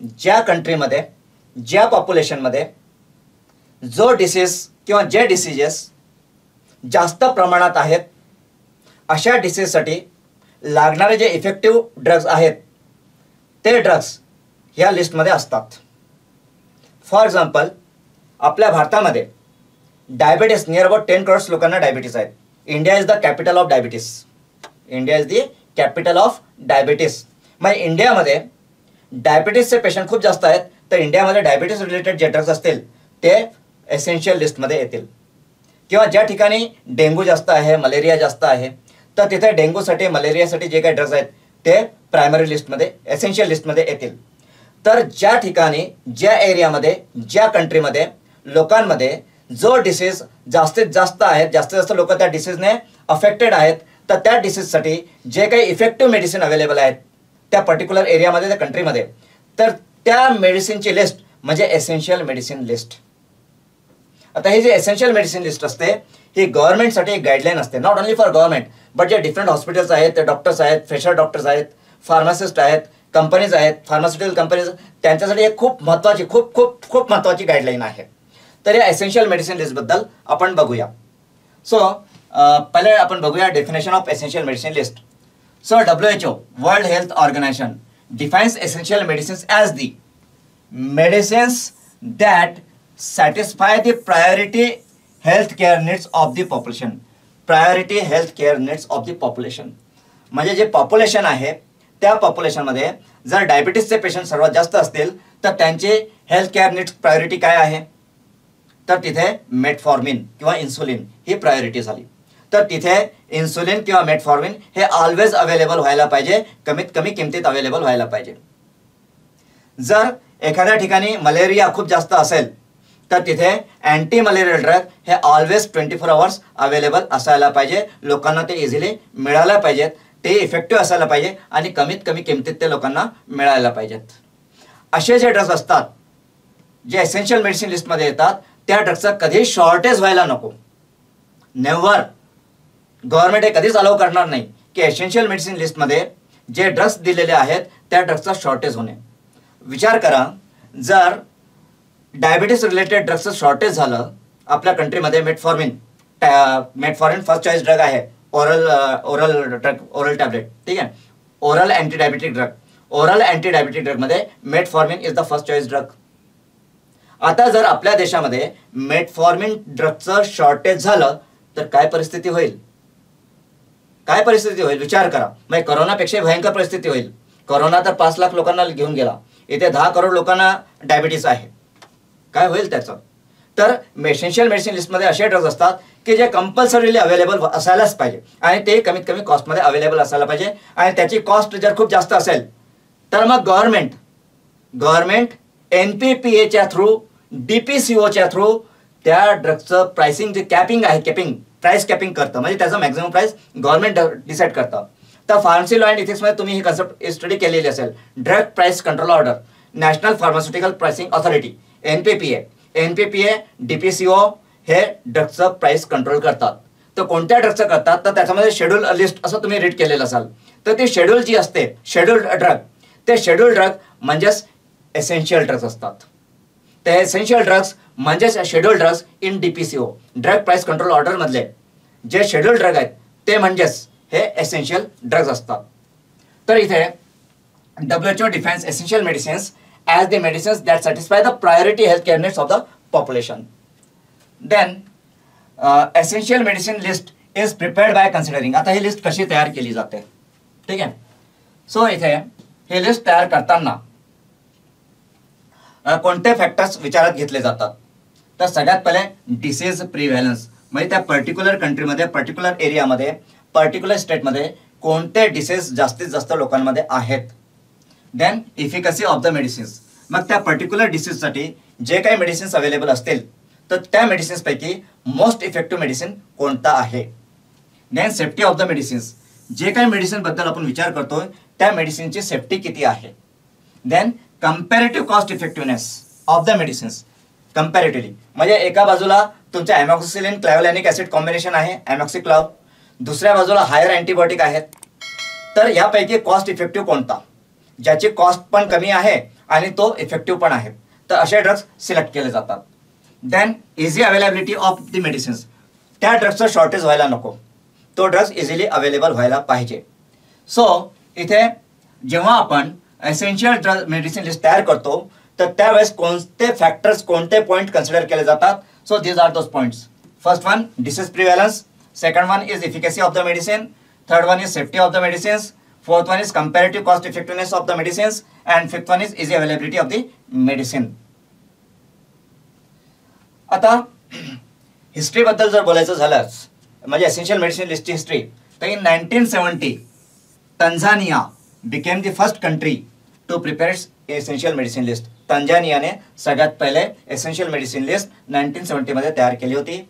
ज्या कंट्रीमध्ये, ज्या पॉप्युलेशनमध्ये जो डिसीज किंवा जे डिसीजेस जास्त प्रमाणात आहेत अशा डिसीजसाठी लागणारे जे इफेक्टिव्ह ड्रग्स आहेत ते ड्रग्स ह्या लिस्टमध्ये असतात. फॉर एक्झाम्पल, आपल्या भारतामध्ये डायबिटीस नियर अबाउट 10 करोड लोकांना डायबिटीस आहेत. India is the capital of diabetes. India is the capital of diabetes. मग इंडियामध्ये डायबिटीसचे पेशंट खूप जास्त आहेत, तर इंडियामध्ये डायबिटीस रिलेटेड जे ड्रग्स असतील ते एसेन्शियल लिस्टमध्ये येतील. किंवा ज्या ठिकाणी डेंग्यू जास्त आहे, मलेरिया जास्त आहे, तर तिथे डेंग्यूसाठी, मलेरियासाठी जे काही ड्रग्स आहेत ते प्रायमरी लिस्टमध्ये, एसेन्शियल लिस्टमध्ये येतील. तर ज्या ठिकाणी, ज्या एरियामध्ये, ज्या कंट्रीमध्ये लोकांमध्ये जो डिसीज जास्तीत जास्त आहेत, जास्तीत जास्त लोक त्या डिसीजने अफेक्टेड आहेत, तर त्या डिसीजसाठी जे काही इफेक्टिव्ह मेडिसिन अवेलेबल आहेत त्या पर्टिक्युलर एरियामध्ये, त्या कंट्रीमध्ये, तर त्या मेडिसिनची लिस्ट म्हणजे एसेन्शियल मेडिसिन लिस्ट. आता ही जी एसेन्शियल मेडिसिन लिस्ट असते ही गव्हर्नमेंटसाठी एक गाईडलाईन असते. Not only for government but जे डिफरंट हॉस्पिटल्स आहेत, ते डॉक्टर्स आहेत, फ्रेशर डॉक्टर्स आहेत, फार्मासिस्ट आहेत, कंपनीज आहेत, फार्मास्युटिकल कंपनीज, त्यांच्यासाठी एक खूप महत्त्वाची, खूप खूप खूप महत्त्वाची गाईडलाईन आहे. तर या एसेन्शियल मेडिसिन लिस्टबद्दल आपण बघूया. सो पहिले आपण बघूया definition of essential medicine list. So WHO, world health organization, defines essential medicines as the medicines that satisfy the priority health care needs of the population. Priority health care needs of the population म्हणजे जे population आहे त्या पॉप्युलेशनमध्ये जर डायबिटीसचे patient सर्वात जास्त असतील तर त्यांचे हेल्थ केअर नीड्स प्रायोरिटी काय आहे? तर तिथे मेटफॉर्मिन किंवा इन्सुलिन ही प्रायोरिटी झाली. तर तिथे इन्सुलिन किंवा मेटफॉर्मिन हे ऑलवेज अवेलेबल व्हायला पाहिजे, कमीत कमी किमतीत अवेलेबल व्हायला पाहिजे. जर एखाद्या ठिकाणी मलेरिया खूप जास्त असेल तर तिथे अँटी मलेरियल ड्रग हे ऑलवेज 24 आवर्स अवेलेबल असायला पाहिजे. लोकांना ते इझिली मिळायला पाहिजेत, ते इफेक्टिव्ह असायला पाहिजे आणि कमीत कमी किमतीत ते लोकांना मिळायला पाहिजेत. असे जे ड्रग्स असतात जे एसेन्शियल मेडिसिन लिस्टमध्ये येतात त्या ड्रग्सचं कधीही शॉर्टेज व्हायला नको. नेव्हर. गव्हर्नमेंट हे कधीच अलाउ करणार नाही की एसेन्शियल मेडिसिन लिस्टमध्ये जे ड्रग्स दिलेले आहेत त्या ड्रग्सचा शॉर्टेज होणे. विचार करा, जर डायबिटीस रिलेटेड ड्रग्सचं शॉर्टेज झालं आपल्या कंट्रीमध्ये, मेटफॉर्मिन फर्स्ट चॉईस ड्रग आहे, ओरल टॅबलेट, ठीक आहे, oral anti diabetic drug. Oral anti diabetic ड्रगमध्ये metformin is the first choice drug. आता जर आपल्या देशामध्ये मेटफॉर्मिन ड्रगचं शॉर्टेज झालं तर काय परिस्थिती होईल? काय परिस्थिती होईल विचार करा. म्हणजे करोनापेक्षा भयंकर परिस्थिती होईल. करोना तर 5 लाख लोकांना घेऊन गेला. इथे 10 करोड लोकांना डायबिटीज आहे, काय होईल त्याचं? तर एसेन्शियल मेडिसिन लिस्टमध्ये असे ड्रग्ज असतात की जे कंपल्सरीली अवेलेबल असायलाच पाहिजे आणि ते कमीत कमी कॉस्टमध्ये अवेलेबल असायला पाहिजे. आणि त्याची कॉस्ट जर खूप जास्त असेल तर मग गव्हर्नमेंट NPPAच्या थ्रू, DPCOच्या थ्रू त्या ड्रग्जचं प्राइसिंग जे कॅपिंग आहे, प्राइस कॅपिंग करतं, म्हणजे त्याचं मॅक्झिमम प्राइस गव्हर्नमेंट डिसाईड करतं. तर फार्मसी लॉ अँड इथिक्समध्ये तुम्ही ही कन्सेप्ट स्टडी केलेली असेल. Drug price control order, national pharmaceutical pricing authority, NPPA, DPCO हे ड्रग्जचं प्राइस कंट्रोल करतात. तर कोणत्या ड्रग्जचं करतात तर त्याच्यामध्ये शेड्यूल लिस्ट असं तुम्ही रीड केलेलं असाल. तर ती शेड्यूल जी असते, शेड्यूल्ड ड्रग, ते शेड्यूल्ड ड्रग म्हणजेच एसेन्शियल ड्रग्ज असतात. ते एसेन्शियल ड्रग्ज म्हणजेच scheduled drugs in DPCO, drug price control order मधले जे शेड्यूल्ड ड्रग आहेत ते म्हणजेच हे एसेन्शियल ड्रग्ज असतात. तर इथे WHO defines essential medicines as the medicines that satisfy the priority healthcare needs of the population. Then essential medicine list is prepared by considering. आता ही लिस्ट कशी तयार केली जाते, ठीक आहे? सो इथे ही लिस्ट तयार करताना कोणते फॅक्टर्स विचारात घेतले जातात? तर सगळ्यात पहिले डिसीज प्रिव्हॅलन्स, म्हणजे त्या पर्टिक्युलर कंट्रीमध्ये, पर्टिक्युलर एरियामध्ये, पर्टिक्युलर स्टेटमध्ये कोणते डिसीज जास्तीत जास्त लोकांमध्ये आहेत. Then efficacy of the medicines, मग त्या पर्टिक्युलर डिसीजसाठी जे काही मेडिसिन्स अवेलेबल असतील तर त्या मेडिसिन्सपैकी मोस्ट इफेक्टिव्ह मेडिसिन कोणता आहे. Then safety of the medicines, जे काही मेडिसिनबद्दल आपण विचार करतोय त्या मेडिसिनची सेफ्टी किती आहे. Then comparative cost effectiveness of the medicines, comparatively म्हणजे एका बाजूला तुमच्या ॲमॉक्सिसिलिन क्लॅव्हलॅनिक ऍसिड कॉम्बिनेशन आहे ॲमॉक्सिक्लॉव, दुसऱ्या बाजूला हायर अँटीबायोटिक आहेत. तर यापैकी कॉस्ट इफेक्टिव्ह कोणता, ज्याची कॉस्ट पण कमी आहे आणि तो इफेक्टिव्ह पण आहे, तर असे ड्रग्ज सिलेक्ट केले जातात. Then easy availability of the medicines, त्या ड्रग्जचं शॉर्टेज व्हायला नको, तो ड्रग्ज इझिली अवेलेबल व्हायला पाहिजे. सो इथे जेव्हा आपण एसेन्शियल ड्रग मेडिसिन लिस्ट तयार करतो तर त्यावेळेस कोणते फॅक्टर्स, कोणते पॉईंट कन्सिडर केले जातात. So these are those points. First one disease prevalence, second one is efficacy of the medicine, third one is safety of the medicines, fourth one is comparative cost effectiveness of the medicines, and fifth one is easy availability of the medicine. आता history बद्दल जर बोलायचं झालंच म्हणजे essential medicine लिस्टची history, तर in 1970 Tanzania became the first country to prepare essential medicine list. तंझानियाने सगळ्यात पहिले एसेन्शियल मेडिसिन लिस्ट 1970 मध्ये तयार केली होती.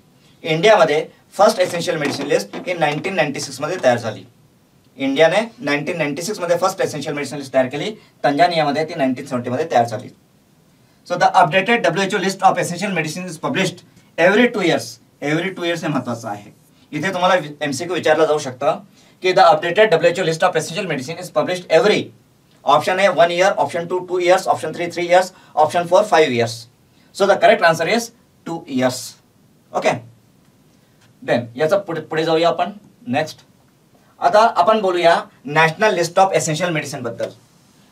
इंडियामध्ये फर्स्ट एसेन्शियल मेडिसिन लिस्ट ही 1996 मध्ये तयार झाली. इंडियाने 1996 मध्ये फर्स्ट एसेन्शियल मेडिसिन लिस्ट तयार केली, तंझानियामध्ये ती 1970 मध्ये तयार झाली. So the updated WHO list of essential medicine is published every 2 years. Every 2 years हे महत्त्वाचं आहे. इथे तुम्हाला MCQ विचारलं जाऊ शकतं की the updated WHO list of essential medicine is published every, option A 1 year, option 2 2 years, option 3 3 years, option 4 5 years. So the correct answer is 2 years. Okay, then याचा पुढे जाऊया आपण. नेक्स्ट आता आपण बोलूया national list of essential medicine बद्दल.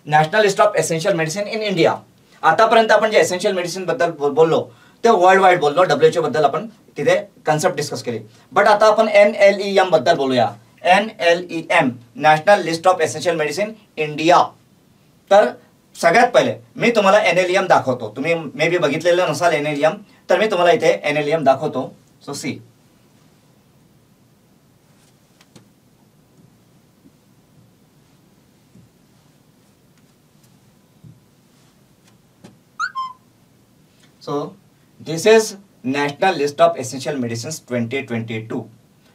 National list of essential medicine in India. आतापर्यंत आपण जे एसेन्शियल मेडिसिन बद्दल बोललो ते वर्ल्ड वाईड बोललो, WHO बद्दल आपण तिथे कन्सेप्ट डिस्कस केली. बट आता आपण NLEM बद्दल बोलूया. NLEM national list of essential medicine India. तर सगळ्यात पहिले मी तुम्हाला NLEM दाखवतो. तुम्ही मे बी बघितलेलं नसाल NLEM, तर मी तुम्हाला इथे NLEM दाखवतो. So see, so this is national list of essential medicines 2022.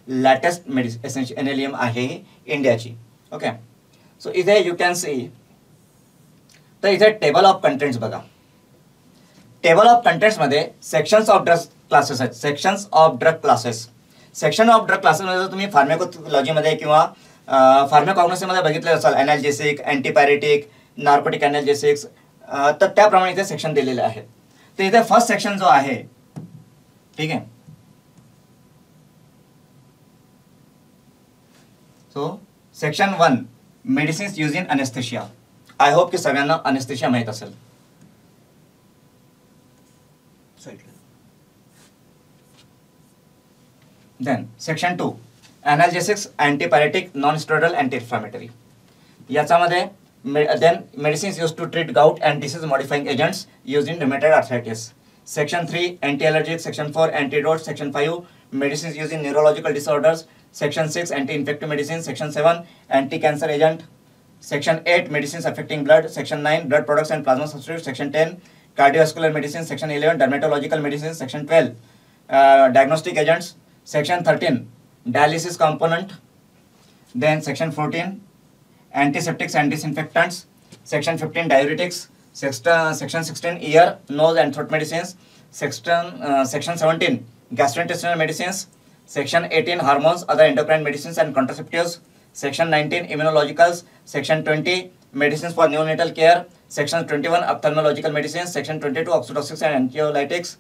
latest essential NLEM आहे इंडियाची. ओके, सो इथे यू कॅन सी, तर इथे टेबल ऑफ कंटेंट्स बघा. टेबल ऑफ कंटेंट्स मध्ये सेक्शन्स ऑफ ड्रग क्लासेस आहेत. Sections of drug classes, section of drug classes मध्ये तुम्ही फार्माकोलॉजीमध्ये किंवा फार्माकॉग्नोसीमध्ये बघितले असाल, एनाल्जेसिक, अँटीपायरेटिक, नार्कोटिक एनाल्जेसिक्स, तर त्याप्रमाणे इथे सेक्शन दिलेले आहेत. तर इथे फर्स्ट सेक्शन जो आहे, ठीक आहे, so section 1 medicines use in anaesthesia. I hope की सगळ्यांना अनेस्थेशिया माहित असेल. Then section 2 analgesics, antipyretic, non steroidal, anti inflammatory. याच्यामध्ये then medicines used to treat gout and disease modifying agents used in rheumatoid arthritis. Section 3 anti-allergic, Section 4 antidote, Section 5 medicines used in neurological disorders, Section 6 anti-infective medicines, Section 7 anti-cancer agent, Section 8 medicines affecting blood, Section 9 blood products and plasma substitutes, Section 10 cardiovascular medicines, Section 11 dermatological medicines, Section 12 diagnostic agents, Section 13 dialysis component, then Section 14 antiseptics and disinfectants, Section 15 diuretics, Section 16 ear, nose and throat medicines, Section 17 gastrointestinal medicines, Section 18 hormones, other endocrine medicines and contraceptives, Section 19 immunologicals, Section 20 medicines for neonatal care, Section 21 ophthalmological medicines, Section 22 oxytocics and anxiolytics,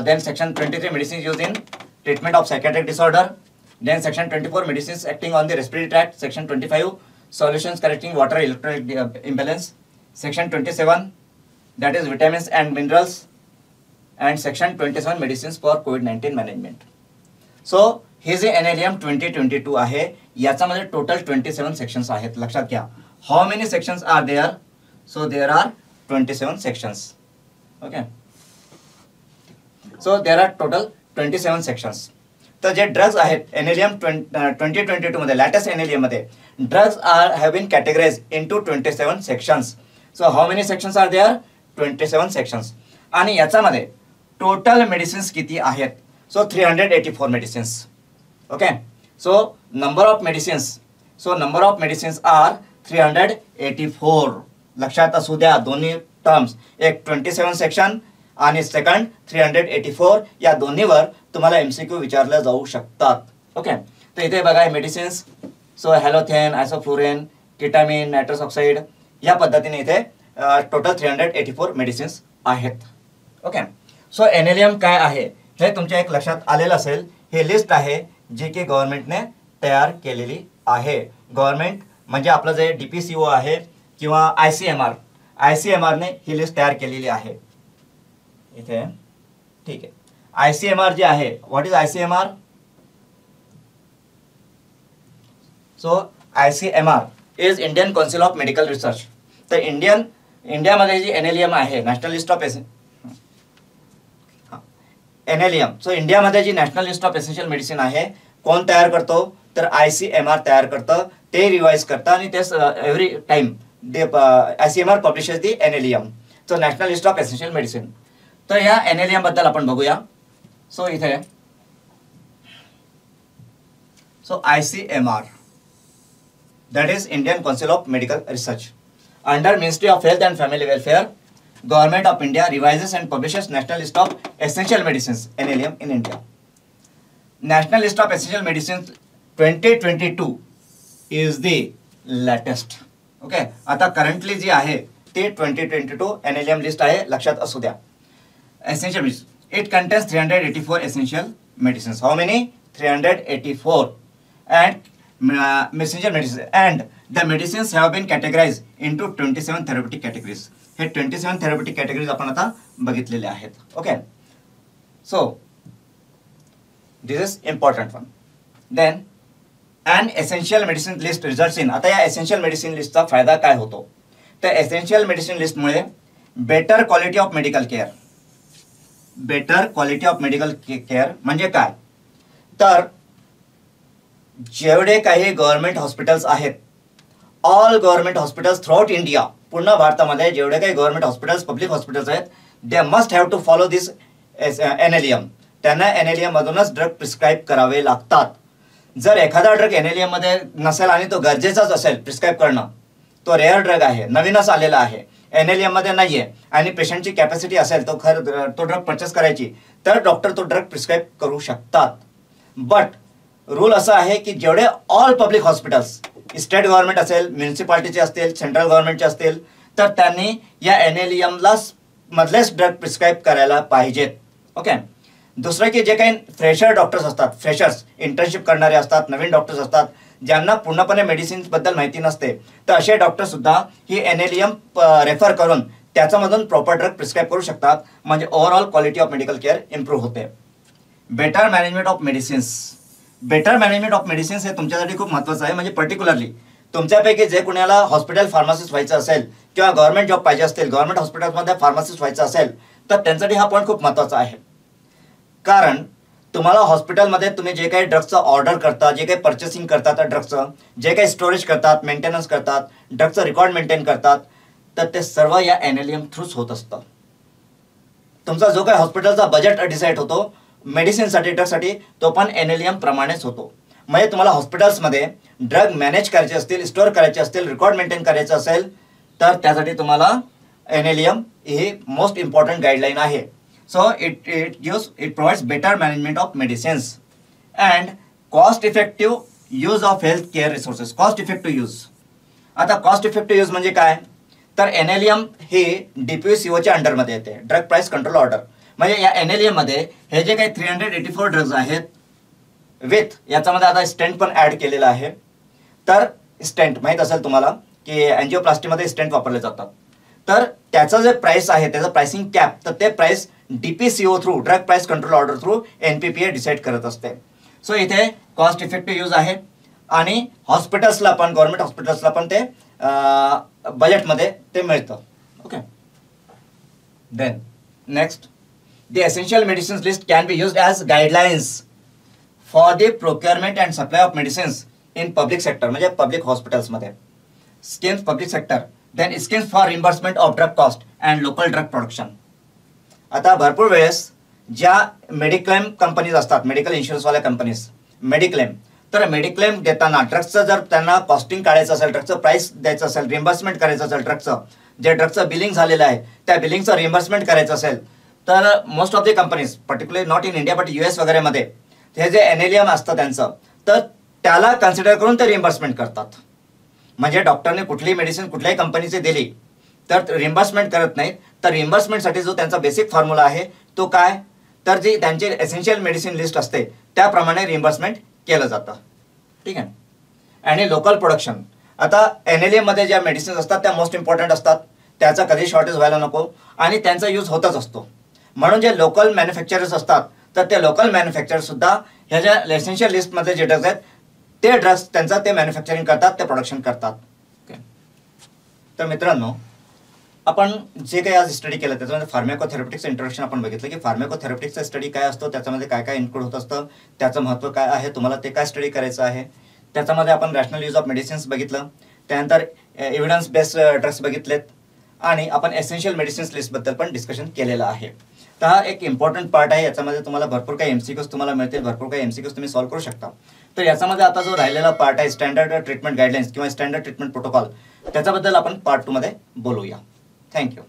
then Section 23 medicines used in treatment of psychiatric disorder, then Section 24 medicines acting on the respiratory tract, Section 25 solutions correcting water electrolyte imbalance, Section 27 that is vitamins and minerals, and Section 27 medicines for COVID-19 management. So हे जे NLEM 2022 आहे याच्यामध्ये total 27 sections आहेत. लक्षात घ्या. How many sections are there? So there are 27 sections. Okay. So there are total 27 sections. तर जे drugs आहेत NLEM 2022 मध्ये लेटेस्ट NLEM मध्ये drugs are have been categorise into 27 sections. So how many sections are there? 27 sections. आणि याच्यामध्ये total medicines किती आहेत? So 384 medicines. Okay, so number of medicines. So number of medicines are 384. लक्षात असू द्या दोन्ही टर्म्स, एक 27 सेक्शन आणि सेकंड 384. या दोन्हीवर तुम्हाला MCQ विचारले जाऊ शकतात. ओके. तर इथे बघा medicines. So halothane, isoflurane, ketamine, nitrous oxide या पद्धतीने इथे टोटल 384 मेडिसिन्स आहेत. ओके. सो NLEM काय आहे हे तुमच्या एक लक्षात आलेलं असेल. हे लिस्ट आहे जी की गव्हर्नमेंटने तयार केलेली आहे. गव्हर्नमेंट म्हणजे आपलं जे DPCO आहे किंवा ICMR ने ही लिस्ट तयार केलेली आहे इथे. ठीक आहे. ICMR जे आहे, what is ICMR? So ICMR is Indian council of medical research. तर इंडियामध्ये जी NLEM आहे, नॅशनल लिस्ट ऑफ NLEM. सो इंडियामध्ये जी national list of essential medicine आहे कोण तयार करतो? तर ICMR तयार करतं. ते रिवाइज करतं आणि ते every time ICMR publishes the NLEM. So national list of essential medicine. तर या NLEM बद्दल आपण बघूया. सो इथे so ICMR that is Indian council of medical research under ministry of health and family welfare. Government of India revises and publishes National List of Essential Medicines (NLEM) in India. National List of Essential Medicines 2022 is the latest. Okay. आता currently जी आहे ते 2022 NLEM list आहे. लक्षात असू द्या. Essential medicines. It contains 384 essential medicines. How many? 384. And messenger medicines. And the medicines have been categorized into 27 therapeutic categories. हे 27 therapeutic categories आपण आता बघितलेले आहेत. Okay. So this is important one. Then and essential medicine list results in. आता या essential medicine लिस्टचा फायदा काय होतो? तर एसेन्शियल मेडिसिन लिस्टमुळे better quality of medical care. Better quality of medical care म्हणजे काय? तर जेवढे काही गव्हर्नमेंट हॉस्पिटल्स आहेत, all government hospitals throughout India, पूर्ण भारतामध्ये जेवढे काही गव्हर्नमेंट हॉस्पिटल्स, पब्लिक हॉस्पिटल्स आहेत, they must have to follow this NLEM. त्यांना NLEM मधूनच ड्रग प्रिस्क्राईब करावे लागतात. जर एखादा ड्रग NLEM मध्ये नसेल आणि तो गरजेचाच असेल प्रिस्क्राईब करणं, तो रेअर ड्रग आहे, नवीनच आलेला आहे, NLEM मध्ये नाहीये आणि पेशंटची कॅपॅसिटी असेल तो ड्रग परचेस करायची, तर डॉक्टर तो ड्रग प्रिस्क्राईब करू शकतात. बट रूल असा आहे की जेवढे all public hospitals, state government असेल, म्युनिसिपालिटीचे असतील, सेंट्रल गव्हर्नमेंटचे असतील, तर त्यांनी या NLEMला मधलेच ड्रग प्रिस्क्राईब करायला पाहिजेत. ओके. दुसरं की जे काही फ्रेशर डॉक्टर्स असतात, फ्रेशर्स इंटर्नशिप करणारे असतात, नवीन डॉक्टर्स असतात, ज्यांना पूर्णपणे मेडिसिन्सबद्दल माहिती नसते, तर असे डॉक्टरसुद्धा ही NLEM रेफर करून त्याच्यामधून प्रॉपर ड्रग प्रिस्क्राईब करू शकतात. म्हणजे overall quality of medical care improve होते. Better management of medicines. Better management of medicines हे तुमच्यासाठी खूप महत्त्वाचं आहे. म्हणजे पर्टिक्युलरली तुमच्यापैकी जे कुणाला हॉस्पिटल फार्मासिस्ट व्हायचं असेल किंवा गव्हर्नमेंट जॉब पाहिजे असतील, गव्हर्नमेंट हॉस्पिटलमध्ये फार्मासिस्ट व्हायचं असेल, तर त्यांच्यासाठी हा पॉईंट खूप महत्त्वाचा आहे. कारण तुम्हाला हॉस्पिटलमध्ये तुम्ही जे काही ड्रग्सचं ऑर्डर करता, जे काही पर्चेसिंग करतात ड्रग्सचं, जे काही स्टोरेज करतात, मेंटेनन्स करतात, ड्रग्सचं रेकॉर्ड मेंटेन करतात, तर ते सर्व या NLEM थ्रूच होत असतं. तुमचा जो काही हॉस्पिटलचा बजेट डिसाईड होतो मेडिसिनसाठी, ड्रगसाठी, तो पण NLEM प्रमाणेच होतो. म्हणजे तुम्हाला हॉस्पिटल्समध्ये ड्रग मॅनेज करायचे असतील, स्टोअर करायचे असतील, रेकॉर्ड मेंटेन करायचं असेल, तर त्यासाठी तुम्हाला NLEM ही मोस्ट इम्पॉर्टंट गाईडलाईन आहे. So it provides better management of medicines and cost effective use of health care resources. Cost effective use. आता कॉस्ट इफेक्टिव्ह यूज म्हणजे काय, तर NLEM हे DPCOच्या अंडरमध्ये येते, ड्रग प्राइस कंट्रोल ऑर्डर. म्हणजे या NLEM मध्ये हे जे काही 384 ड्रग्ज आहेत विथ याच्यामध्ये आता स्टेंट पण ऍड केलेला आहे. तर स्टेंट माहीत असेल तुम्हाला की अँजिओप्लास्टीमध्ये स्टेंट वापरले जातात. तर त्याचं जे प्राइस आहे, त्याचं प्राइसिंग कॅप, तर ते price DPCO through, drug price control order through NPPA decide करत असते. सो इथे कॉस्ट इफेक्टिव्ह यूज आहे आणि हॉस्पिटल्सला पण, गव्हर्नमेंट हॉस्पिटल्सला पण ते बजेटमध्ये ते मिळतं. Okay. Then next, the essential medicines list can be used as guidelines for the procurement and supply of medicines in public sector, म्हणजे पब्लिक हॉस्पिटल्समध्ये. Schemes public sector, then schemes for reimbursement of drug cost and local drug production. आता भरपूर वेळेस ज्या mediclaim companies असतात, medical इन्शुरन्सवाल्या companies, mediclaim, तर mediclaim देताना ड्रग्सचं जर त्यांना कॉस्टिंग काढायचं असेल, ड्रग्सचं प्राइस द्यायचं असेल, रिम्बर्समेंट करायचं असेल, ड्रग्सचं जे ड्रग्सचं बिलिंग झालेलं आहे त्या बिलिंगचं रिम्बर्समेंट करायचं असेल, तर most of the companies, particularly not in India but US वगैरेमध्ये, हे जे NLEM असतं त्यांचं, तर त्याला कन्सिडर करून ते रिम्बर्समेंट करतात. म्हणजे डॉक्टरने कुठलीही मेडिसिन कुठल्याही कंपनीची दिली तर रिम्बर्समेंट करत नाहीत. तर रिम्बर्समेंटसाठी जो त्यांचा बेसिक फॉर्म्युला आहे तो काय, तर जी त्यांची एसेन्शियल मेडिसिन लिस्ट असते त्याप्रमाणे रिम्बर्समेंट केलं जातं. ठीक आहे. आणि लोकल प्रोडक्शन, आता NLEM मध्ये ज्या मेडिसिन्स असतात त्या मोस्ट इम्पॉर्टंट असतात, त्याचा कधी शॉर्टेज व्हायला नको आणि त्यांचा यूज होतच असतो. म्हणून जे लोकल मॅन्युफॅक्चरर्स असतात तर ते लोकल मॅन्युफॅक्चरर्स सुद्धा ह्या ज्या एसेन्शियल लिस्टमध्ये जे ड्रग्स आहेत ते ड्रग्स त्यांचा ते मॅन्युफॅक्चरिंग करतात, ते प्रोडक्शन करतात. ओके. तर मित्रांनो, आपण जे काही आज स्टडी केलं त्याच्यामध्ये फार्मॅकोथेरप्युटिक्सचं इंट्रोडक्शन आपण बघितलं की फार्मॅकोथेरप्युटिक्सचा स्टडी काय असतो, त्याच्यामध्ये काय काय इन्क्लूड होत असतं, त्याचं महत्त्व काय आहे, तुम्हाला ते काय स्टडी करायचं आहे. त्याच्यामध्ये आपण रॅशनल यूज ऑफ मेडिसिन्स बघितलं, त्यानंतर एव्हिडन्स बेस्ड ड्रग्स बघितलेत आणि आपण एसेन्शियल मेडिसिन्स लिस्टबद्दल पण डिस्कशन केलेलं आहे. तर हा एक इम्पॉर्टंट पार्ट आहे. याच्यामध्ये तुम्हाला भरपूर काही MCQs तुम्हाला मिळतील, भरपूर काही MCQs तुम्ही सॉल्व्ह करू शकता. तर याच्यामध्ये आता जो राहिलेला पार्ट आहे स्टँडर्ड ट्रीटमेंट गाईडलाईन्स किंवा स्टँडर्ड ट्रीटमेंट प्रोटोकॉल, त्याच्याबद्दल आपण पार्ट 2 मध्ये बोलूया. थँक्यू.